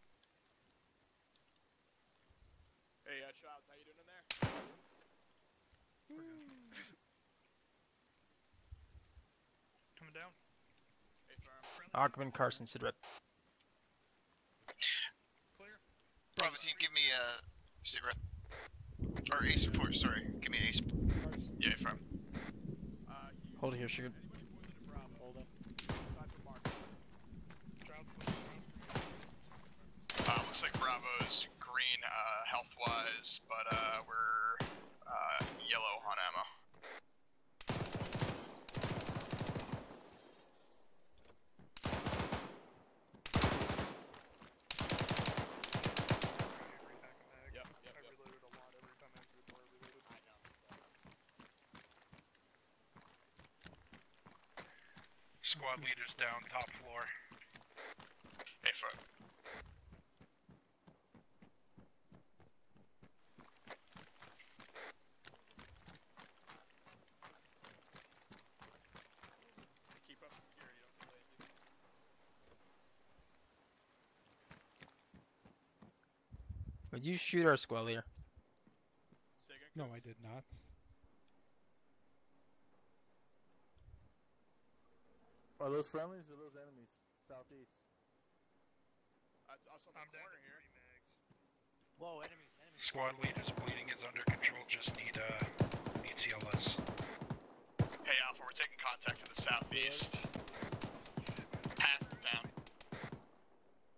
S1: Hey, Childs, how you doing in there?
S3: Coming down.
S1: Hey, firm.
S4: Aquaman, Carson, sit rep.
S3: Clear.
S14: Bravo team, give me a sit rep. Or ace report, sorry. Give me an ace.
S1: Yay, firm.
S4: Hold it here, shoot.
S1: Anybody wounded in Bravo?
S11: Holding.
S1: Aside from Mark.
S3: Child.
S1: Looks like Bravo's green, health-wise, but, we're, yellow on ammo. Yep.
S3: I reloaded a lot every time I entered the door. I reloaded.
S1: I know.
S2: Squad leaders down, top floor.
S1: Hey, firm. Keep up security, don't be lazy.
S4: Would you shoot our squad leader?
S1: Say again,
S2: No,
S1: Coots?
S2: I did not.
S11: Are those friendlies or those enemies? Southeast.
S1: That's us on the
S3: I'm down
S1: corner
S3: to
S1: here.
S3: 3 mags.
S13: Whoa, enemies, enemies.
S2: Squad leader's bleeding is under control. Just need CLS.
S1: Hey, Alpha, we're taking contact to the southeast. Past the town.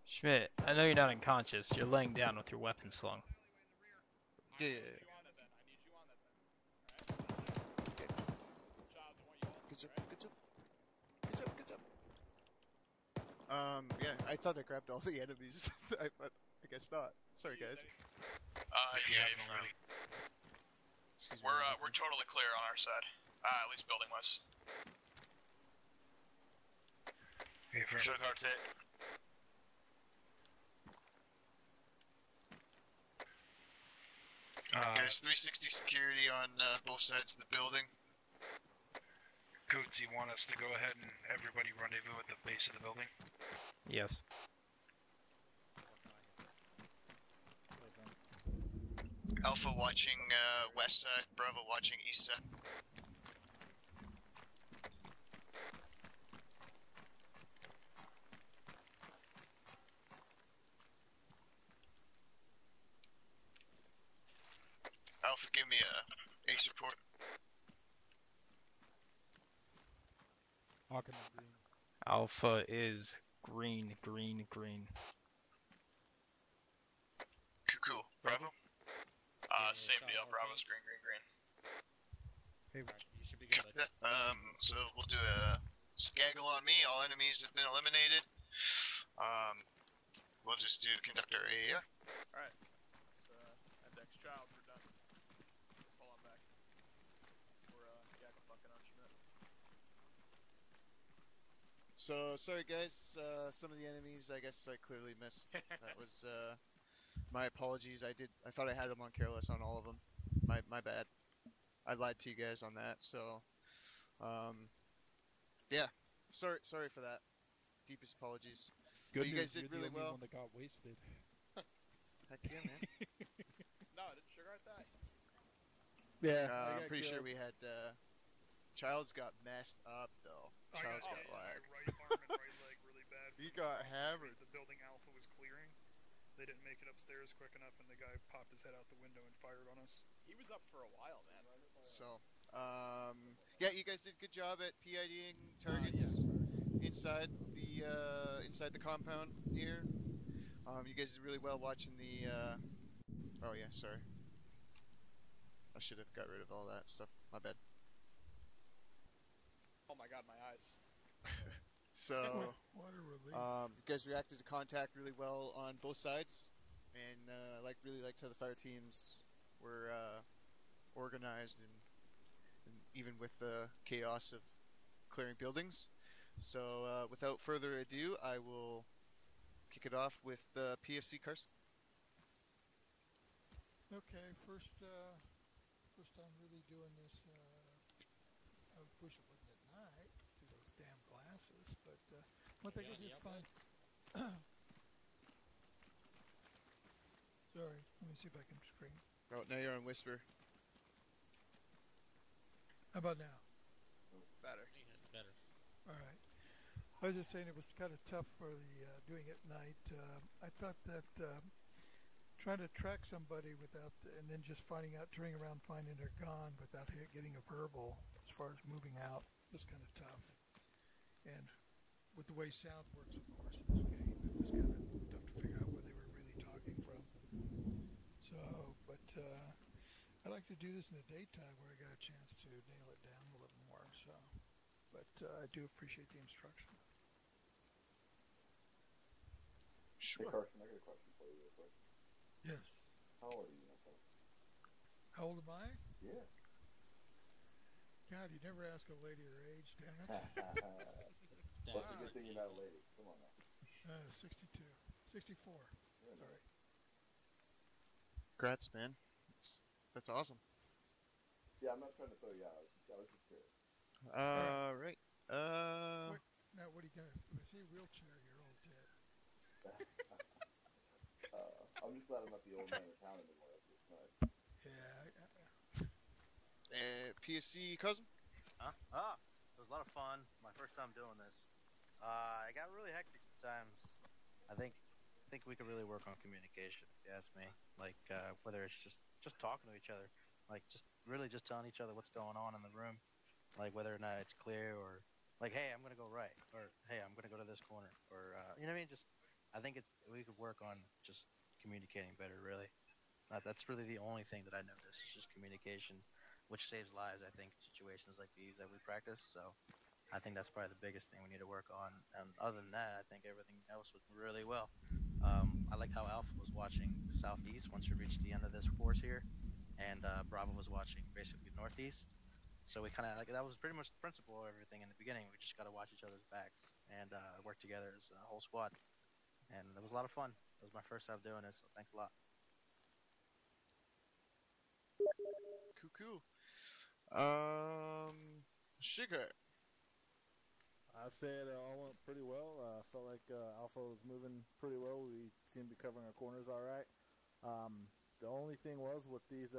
S4: Schmidt, I know you're not unconscious. You're laying down with your weapon slung.
S14: Yeah.
S1: I need you on that then. I need you on that then. Alright? Child, I want you on
S7: Good
S1: that,
S7: job,
S1: alright?
S7: good job. Good job, good job. Yeah, I thought I grabbed all the enemies. But I guess not. Sorry, guys.
S1: Yeah, firm.
S7: Excuse me.
S1: We're totally clear on our side. At least building-wise.
S2: Hey, for
S1: Sugar hit.
S14: There's 360 security on both sides of the building.
S2: Coots, you want us to go ahead and everybody rendezvous at the base of the building?
S4: Yes.
S14: Alpha watching west side, Bravo watching east side. Alpha, give me a ace report.
S2: Hawking green.
S4: Alpha is green, green, green.
S14: Cool. Bravo? Same deal. Bravo's green, green, green.
S2: Hey,
S5: You should be good.
S14: So we'll do a gaggle on me. All enemies have been eliminated. We'll just do conductor A.
S1: Alright. Let's, MDX Childs, we're done. Fall on back. We're, gaggle fucking on Schmidt.
S7: So, sorry guys, some of the enemies I guess I clearly missed. That was, my apologies. I thought I had them on careless on all of them. My bad. I lied to you guys on that, so, yeah. Sorry for that. Deepest apologies.
S2: Good
S7: But you
S2: news,
S7: guys did
S2: you're
S7: really
S2: the only
S7: well.
S2: one that got wasted.
S7: Heck yeah, man.
S1: No, I didn't sugar that.
S11: Yeah,
S7: I'm pretty sure we had, Childs got messed up, though. Childs got
S3: my
S7: lagged.
S3: right arm and right leg really bad.
S7: He
S3: from
S7: got
S3: across the
S7: hammered.
S3: street. The building Alpha was clearing. They didn't make it upstairs quick enough, and the guy popped his head out the window and fired on us.
S1: He was up for a while, man.
S7: So, yeah, you guys did a good job at PIDing targets inside the compound here. You guys did really well watching the, oh yeah, sorry. I should have got rid of all that stuff. My bad.
S1: Oh my god, my eyes.
S7: So,
S2: What a relief.
S7: you guys reacted to contact really well on both sides, and really liked how the fire teams were organized and even with the chaos of clearing buildings. So, without further ado, I will kick it off with PFC Carson.
S15: Okay, first time really doing this. I wish it wasn't at night because of those damn glasses. But one thing I did find. Sorry, let me see if I can scream.
S7: Oh, now you're on whisper.
S15: How about now?
S1: Better.
S5: Better.
S15: All right. I was just saying it was kind of tough for the doing it at night. I thought that trying to track somebody without, and then just finding out, turning around, finding they're gone without getting a verbal as far as moving out was kind of tough. And with the way sound works, of course, in this game, it was kind of tough to figure out where they were really talking from. So, but I like to do this in the daytime where I got a chance to nail it down a little more. So, but I do appreciate the instruction.
S10: Hey Carson, I got a question for you real quick.
S15: Yes.
S10: How old are you, my friend?
S15: How old am I?
S10: Yeah.
S15: God, you never ask a lady her age, damn it.
S10: That's a good thing you're not a lady. Come on now.
S15: 62. 64.
S10: Yeah,
S15: Sorry.
S7: Congrats, man. That's awesome.
S10: Yeah, I'm not trying to throw you out. I was just curious.
S7: Right.
S15: Wait, now, what are you gonna? If I say wheelchair, you're all dead.
S10: I'm just glad I'm not the old man in town anymore. That's nice.
S15: Yeah.
S7: PFC cousin.
S13: Huh? It was a lot of fun. My first time doing this. It got really hectic sometimes. I think we could really work on communication. If you ask me, like whether it's just talking to each other, like just telling each other what's going on in the room, like whether or not it's clear or like, hey, I'm gonna go right, or hey, I'm gonna go to this corner, or you know what I mean? Just I think we could work on just communicating better. Really, that's really the only thing that I notice is just communication, which saves lives. I think in situations like these that we practice. So I think that's probably the biggest thing we need to work on. And other than that, I think everything else was really well. I like how Alpha was watching southeast once we reached the end of this course here, and Bravo was watching basically northeast. So we kind of like that was pretty much the principle of everything in the beginning. We just got to watch each other's backs and work together as a whole squad. And it was a lot of fun. It was my first time doing it, so thanks a lot.
S7: Cool. Sugar.
S11: I said it all went pretty well. Felt like Alpha was moving pretty well. We seemed to be covering our corners all right. The only thing was with these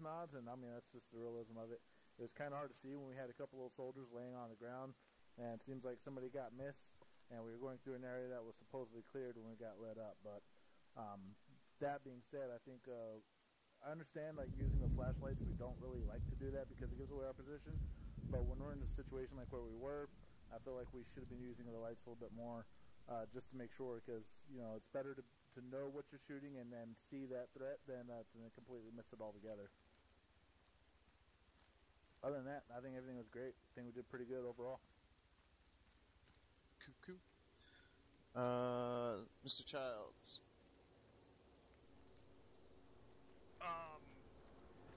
S11: nods, and I mean that's just the realism of it. It was kind of hard to see when we had a couple of soldiers laying on the ground, and it seems like somebody got missed, and we were going through an area that was supposedly cleared when we got lit up. But that being said, I think I understand like using the flashlights. We don't really like to do that because it gives away our position. But when we're in a situation like where we were, I feel like we should have been using the lights a little bit more, just to make sure, because it's better to know what you're shooting and then see that threat than to completely miss it altogether. Other than that, I think everything was great. I think we did pretty good overall.
S7: Cuckoo. Mr. Childs.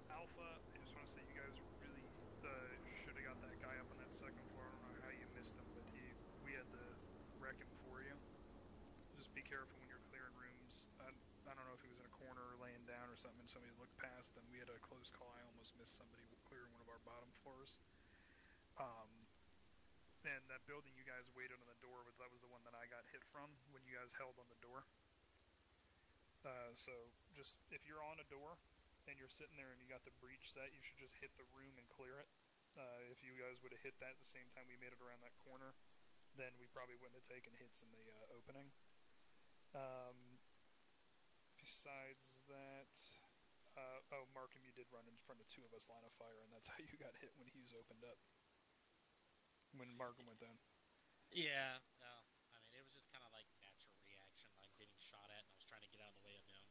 S3: Alpha, I just want to say you guys really should have got that guy up on that second floor. I don't know how you missed him, but we had to wreck him for you. Just be careful when you're clearing rooms. I don't know if he was in a corner or laying down or something, and somebody looked past him. We had a close call. I almost missed somebody clearing one of our bottom floors. And that building you guys waited on the door, that was the one that I got hit from when you guys held on the door. So just, if you're on a door and you're sitting there and you got the breach set, you should just hit the room and clear it. If you guys would have hit that at the same time we made it around that corner, then we probably wouldn't have taken hits in the opening. Besides that, Markham, you did run in front of two of us line of fire, and that's how you got hit when Hughes opened up. When Markham went down.
S5: Yeah, no. I mean, it was just kind of like natural reaction, like getting shot at, and I was trying to get out of the way of him.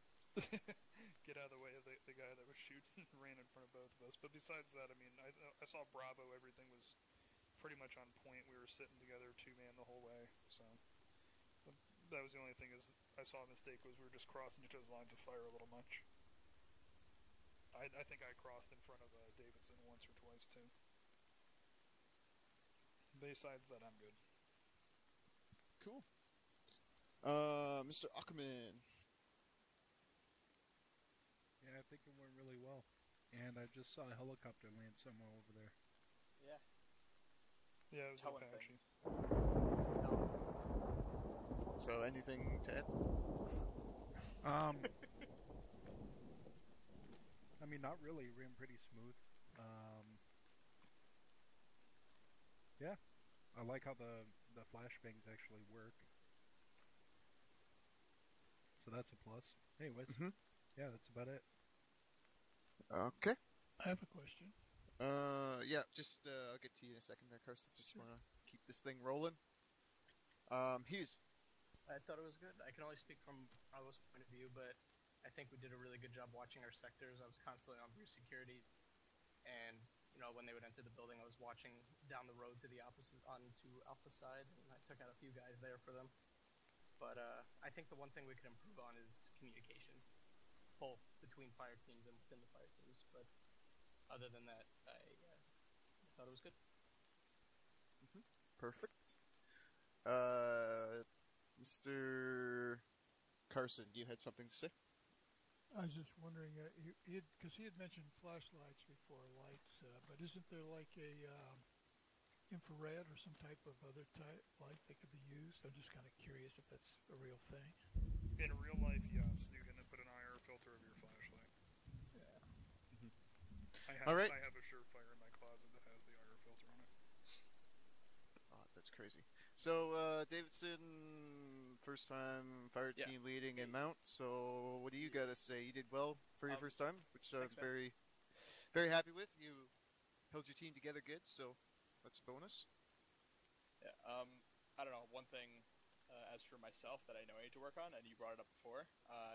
S3: Get out of the way of the guy that was shooting, ran in front of both of us. But besides that, I mean, I saw Bravo. Everything was pretty much on point. We were sitting together, two-man the whole way. So that was the only thing is I saw a mistake was we were just crossing each other's lines of fire a little much. I think I crossed in front of Davidson once or twice too. Besides that, I'm good.
S7: Cool. Mr. Ackerman.
S2: Yeah, I think it went really well. And I just saw a helicopter land somewhere over there.
S1: Yeah.
S3: Yeah, it was
S1: Telling
S3: Apache.
S7: So, anything to add?
S2: I mean, not really. It ran pretty smooth. Yeah. I like how the flashbangs actually work. So that's a plus. Anyways, yeah, that's about it.
S7: Okay.
S15: I have a question.
S7: Yeah, just I'll get to you in a second there, Carson. Just want to keep this thing rolling. Hughes.
S9: I thought it was good. I can only speak from Bravo's point of view, but I think we did a really good job watching our sectors. I was constantly on Bruce security, and when they would enter the building, I was watching down the road to the opposite onto Alpha side, and I took out a few guys there for them. But I think the one thing we could improve on is communication, both between fire teams and within the fire teams. But other than that, I thought it was good.
S7: Perfect. Mr. Carson, you had something to say?
S15: I was just wondering, because he had mentioned flashlights before, lights, but isn't there like a infrared or some type of other type light that could be used? I'm just kind of curious if that's a real thing.
S3: In real life, yes, you can put an IR filter over your flashlight.
S15: Yeah.
S7: All right.
S3: I have a Surefire in my closet that has the IR filter on it.
S7: Oh, that's crazy. So, Davidson, first time fire team leading in Mount. So, what do you got to say? You did well for your first time, which I'm very, very happy with. You held your team together good, so that's a bonus.
S1: Yeah. I don't know. One thing, as for myself, that I know I need to work on, and you brought it up before,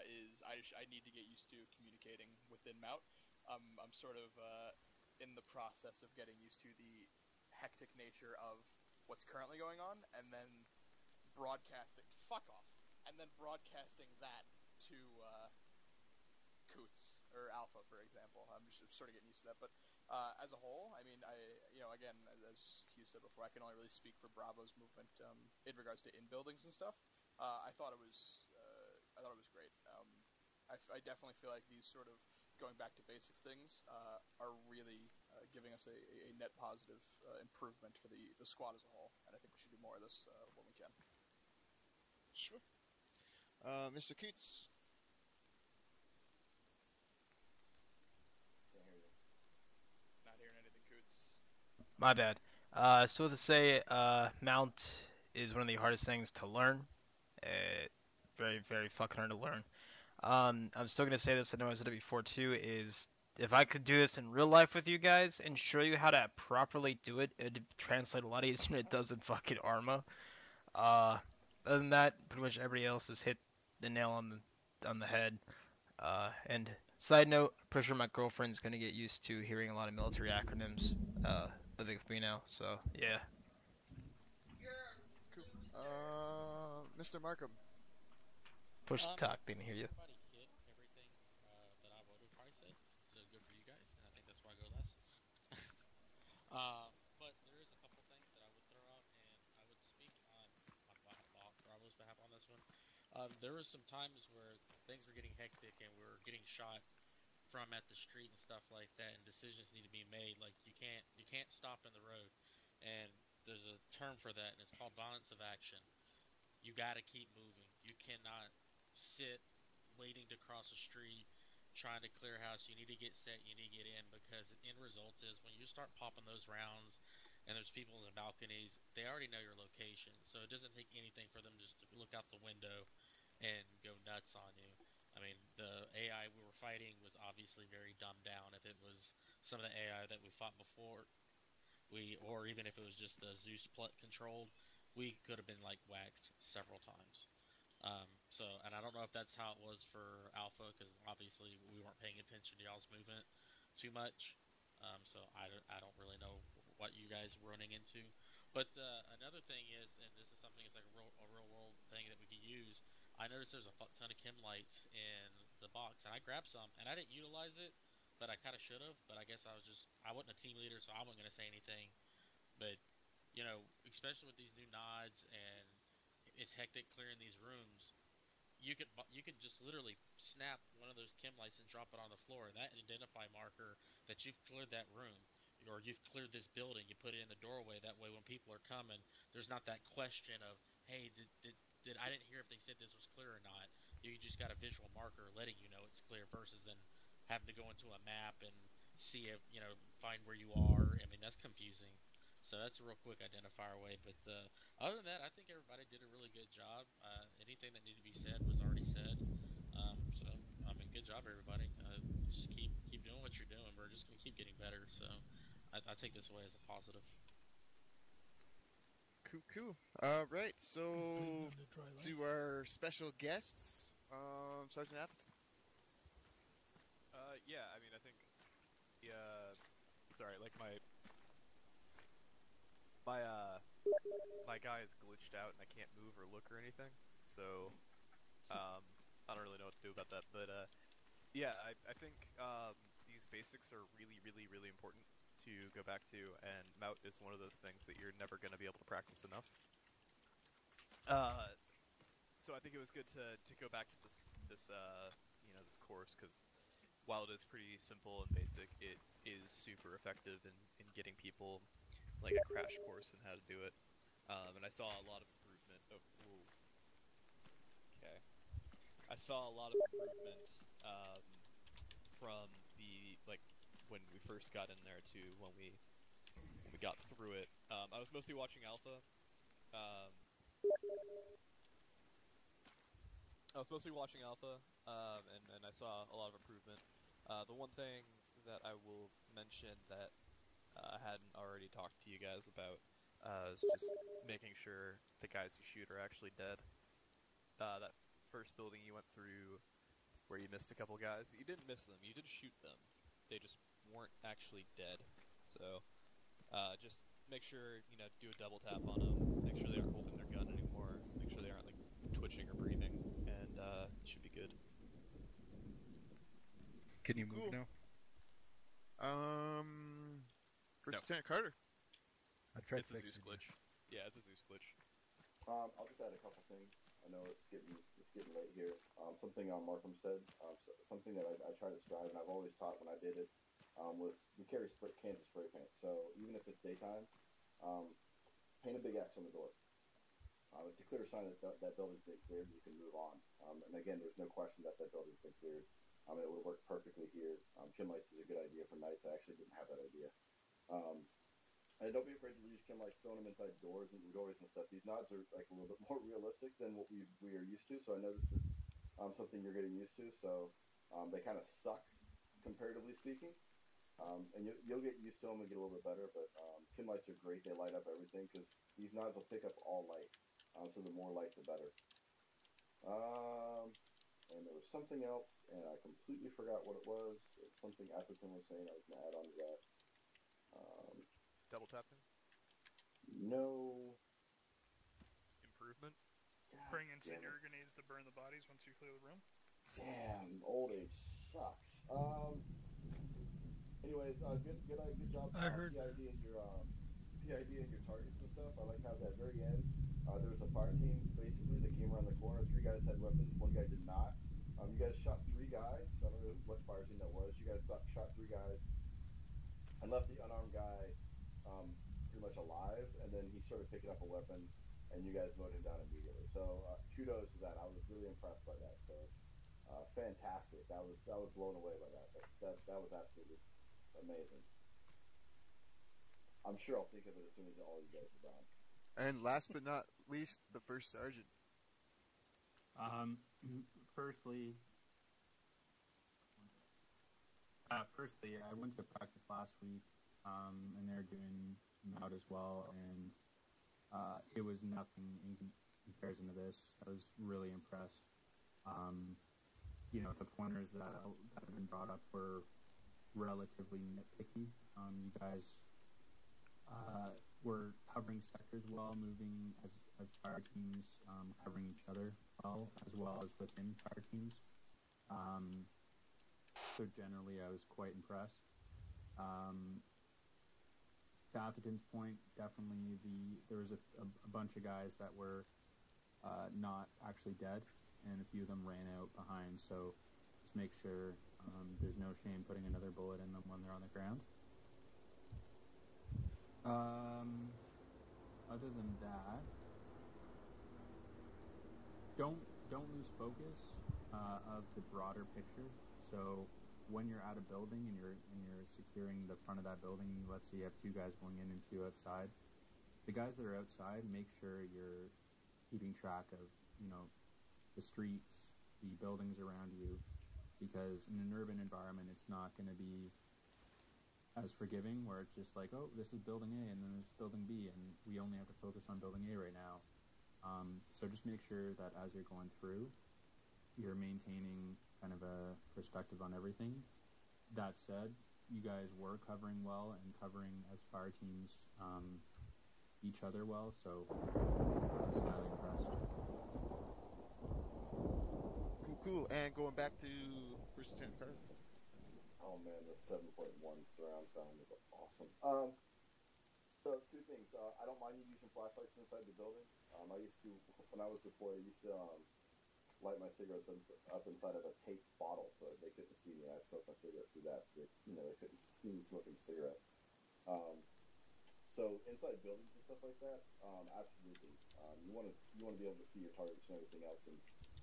S1: is I need to get used to communicating within Mout. I'm sort of in the process of getting used to the hectic nature of what's currently going on, and then broadcasting that to Coots or Alpha, for example. I'm just sort of getting used to that. But as a whole, I mean, again, as Hugh said before, I can only really speak for Bravo's movement in regards to in buildings and stuff. I thought it was great. I definitely feel like these sort of going back to basics things are really giving us a net positive improvement for the squad as a whole, and I think we should do more of this when we can.
S7: Sure. Mr. Coots.
S10: Can't hear you.
S1: Not hearing anything, Coots.
S4: My bad. So to say, Mount is one of the hardest things to learn. Very, very fucking hard to learn. I'm still gonna say this. I know I said it before too. Is if I could do this in real life with you guys and show you how to properly do it, it'd translate a lot easier than it does in fucking Arma. Other than that, pretty much everybody else has hit the nail on the head. And side note, pretty sure my girlfriend's gonna get used to hearing a lot of military acronyms living with me now. So yeah.
S7: Cool. Mr. Markham.
S4: Push the talk, didn't hear you.
S5: Everybody hit everything that I would have probably said, so good for you guys, and I think that's why I go last. But there is a couple things that I would throw out, and I would speak on Bravo's behalf on this one. There was some times where things were getting hectic and we were getting shot from at the street and stuff like that, and decisions need to be made. Like you can't stop in the road, and there's a term for that, and it's called balance of action. You got to keep moving. You cannot sit waiting to cross a street, trying to clear house. You need to get set. You need to get in because the end result is when you start popping those rounds and there's people in the balconies, they already know your location. So it doesn't take anything for them just to look out the window and go nuts on you. I mean, the AI we were fighting was obviously very dumbed down. If it was some of the AI that we fought before, or even if it was just the Zeus controlled, we could have been like waxed several times. And I don't know if that's how it was for Alpha, because obviously we weren't paying attention to y'all's movement too much. I don't really know what you guys were running into. But another thing is, and this is something that's like a real world thing that we could use. I noticed there's a fuck ton of chem lights in the box, and I grabbed some, and I didn't utilize it, but I kind of should have. But I guess I wasn't a team leader, so I wasn't gonna say anything. But especially with these new nods and it's hectic clearing these rooms, you could just literally snap one of those chem lights and drop it on the floor. That identify marker that you've cleared that room or you've cleared this building. You put it in the doorway. That way, when people are coming, there's not that question of, "Hey, did I didn't hear if they said this was clear or not." You just got a visual marker letting you know it's clear versus then having to go into a map and see if find where you are. I mean, that's confusing. So that's a real quick identifier way. But other than that, I think everybody did a really good job. Anything that needed to be said was already said. So I mean, good job, everybody. Just keep doing what you're doing. We're just gonna keep getting better. So I take this away as a positive.
S7: Cool. Right. So to our special guests, Sergeant Appleton.
S6: Yeah, I mean, I think sorry, like my guy is glitched out and I can't move or look or anything. So I don't really know what to do about that, but yeah, I think these basics are really, really, really important to go back to, and Mout is one of those things that you're never going to be able to practice enough. So I think it was good to go back to this course, because while it is pretty simple and basic, it is super effective in getting people like a crash course in how to do it. And I saw a lot of improvement. Okay. I saw a lot of improvement from the when we first got in there to when we got through it. I was mostly watching Alpha. Um, and I saw a lot of improvement. The one thing that I will mention that I hadn't already talked to you guys about is just making sure the guys you shoot are actually dead. That first building you went through where you missed a couple guys, you didn't miss them, you did shoot them. They just weren't actually dead. So just make sure, do a double tap on them, make sure they aren't holding their gun anymore, make sure they aren't twitching or breathing, and it should be good.
S2: Can you move now?
S7: First Lieutenant Carter.
S2: I tried
S6: It's a Zeus glitch. Yeah, it's a Zeus glitch.
S10: I'll just add a couple things. I know it's getting late here. Something Markham said, something that I try to strive, and I've always taught when I did it, was we carry cans of spray paint. So even if it's daytime, paint a big X on the door. It's a clear sign that that building's been cleared. You can move on. And again, there's no question that building's been cleared. It would work perfectly here. Chem lights is a good idea for nights. I actually didn't have that idea. And don't be afraid to use chem lights, throwing them inside doors and stuff. These nods are a little bit more realistic than what we are used to. So I know this is something you're getting used to. So they kind of suck comparatively speaking. And you'll get used to them and get a little bit better, but Kim lights are great. They light up everything because these knives will pick up all light. So the more light, the better. And there was something else, and I completely forgot what it was. It was something Appleton was saying I was going to add on to that.
S6: Double tapping?
S10: No.
S6: Improvement?
S3: Bring in
S10: damn
S3: senior
S10: it.
S3: grenades to burn the bodies once you clear the room?
S10: Damn, old age sucks. Anyways, good job.
S15: I heard that.
S10: PID and your targets and stuff. I like how at the very end there was a fire team basically that came around the corner. 3 guys had weapons, 1 guy did not. You guys shot 3 guys. I don't know what fire team that was. You guys shot 3 guys and left the unarmed guy pretty much alive. And then he started picking up a weapon, and you guys mowed him down immediately. So kudos to that. I was really impressed by that. So fantastic. I was blown away by that. That was absolutely amazing. I'm sure I'll think of it as soon as all you guys are gone.
S7: And last but not least, the first sergeant.
S12: Firstly, I went to practice last week, and they're doing Mout as well, and it was nothing in comparison to this. I was really impressed. The pointers that have been brought up were relatively nitpicky. You guys were covering sectors well, moving as fire teams, covering each other well as within fire teams. So generally, I was quite impressed. To Atherton's point, definitely there was a bunch of guys that were not actually dead, and a few of them ran out behind. So just make sure there's no shame putting another bullet in them when they're on the ground. Other than that, don't lose focus of the broader picture. So when you're at a building and you're securing the front of that building, let's say you have 2 guys going in and 2 outside. The guys that are outside, make sure you're keeping track of the streets, the buildings around you, because in an urban environment, it's not going to be as forgiving, where it's just like, oh, this is building A and then this is building B, and we only have to focus on building A right now. So just make sure that as you're going through, you're maintaining kind of a perspective on everything. That said, you guys were covering well and covering as fire teams each other well, so I was highly impressed.
S7: Cool. And going back to First Lieutenant Carter.
S10: Oh man, the 7.1 surround sound is awesome. So 2 things. I don't mind you using flashlights inside the building. I used to, when I was deployed, I used to light my cigarettes up inside of a taped bottle so that they couldn't see me. I smoked my cigarettes through that, so they couldn't see me smoking a cigarette. So inside buildings and stuff like that, absolutely. You want to be able to see your targets and everything else. And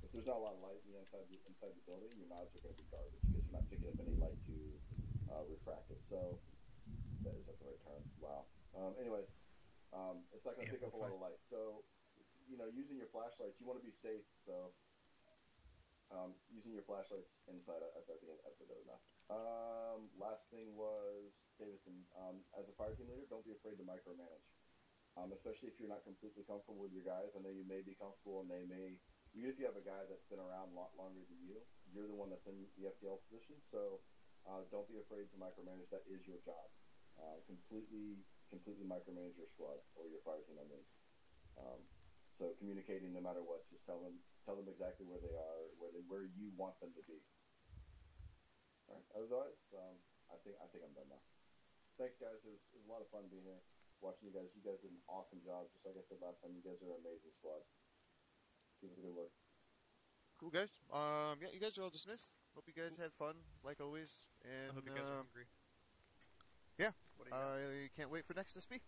S10: if there's not a lot of light inside the building, your knives are going to be garbage because you're not picking up any light to refract it. So that is at the right term. Wow. Anyways, it's not going to pick up a lot of light. So using your flashlights, you want to be safe. So using your flashlights inside, I think I've said that enough. Last thing was, Davidson, as a fire team leader, don't be afraid to micromanage. Especially if you're not completely comfortable with your guys. I know you may be comfortable, and they may, even if you have a guy that's been around a lot longer than you're the one that's in the FTL position. So don't be afraid to micromanage. That is your job. Completely micromanage your squad or your fire team. I mean, so communicating no matter what, just tell them exactly where they are, where you want them to be. All right. Otherwise, I think I'm done now. Thanks, guys. It was a lot of fun being here, watching you guys. You guys did an awesome job. Just like I said last time, you guys are an amazing squad. Keep up the good work.
S7: Cool, guys. Yeah, you guys are all dismissed. Hope you guys had fun, like always. And
S6: I hope you guys are hungry.
S7: Yeah, I can't wait for next to speak.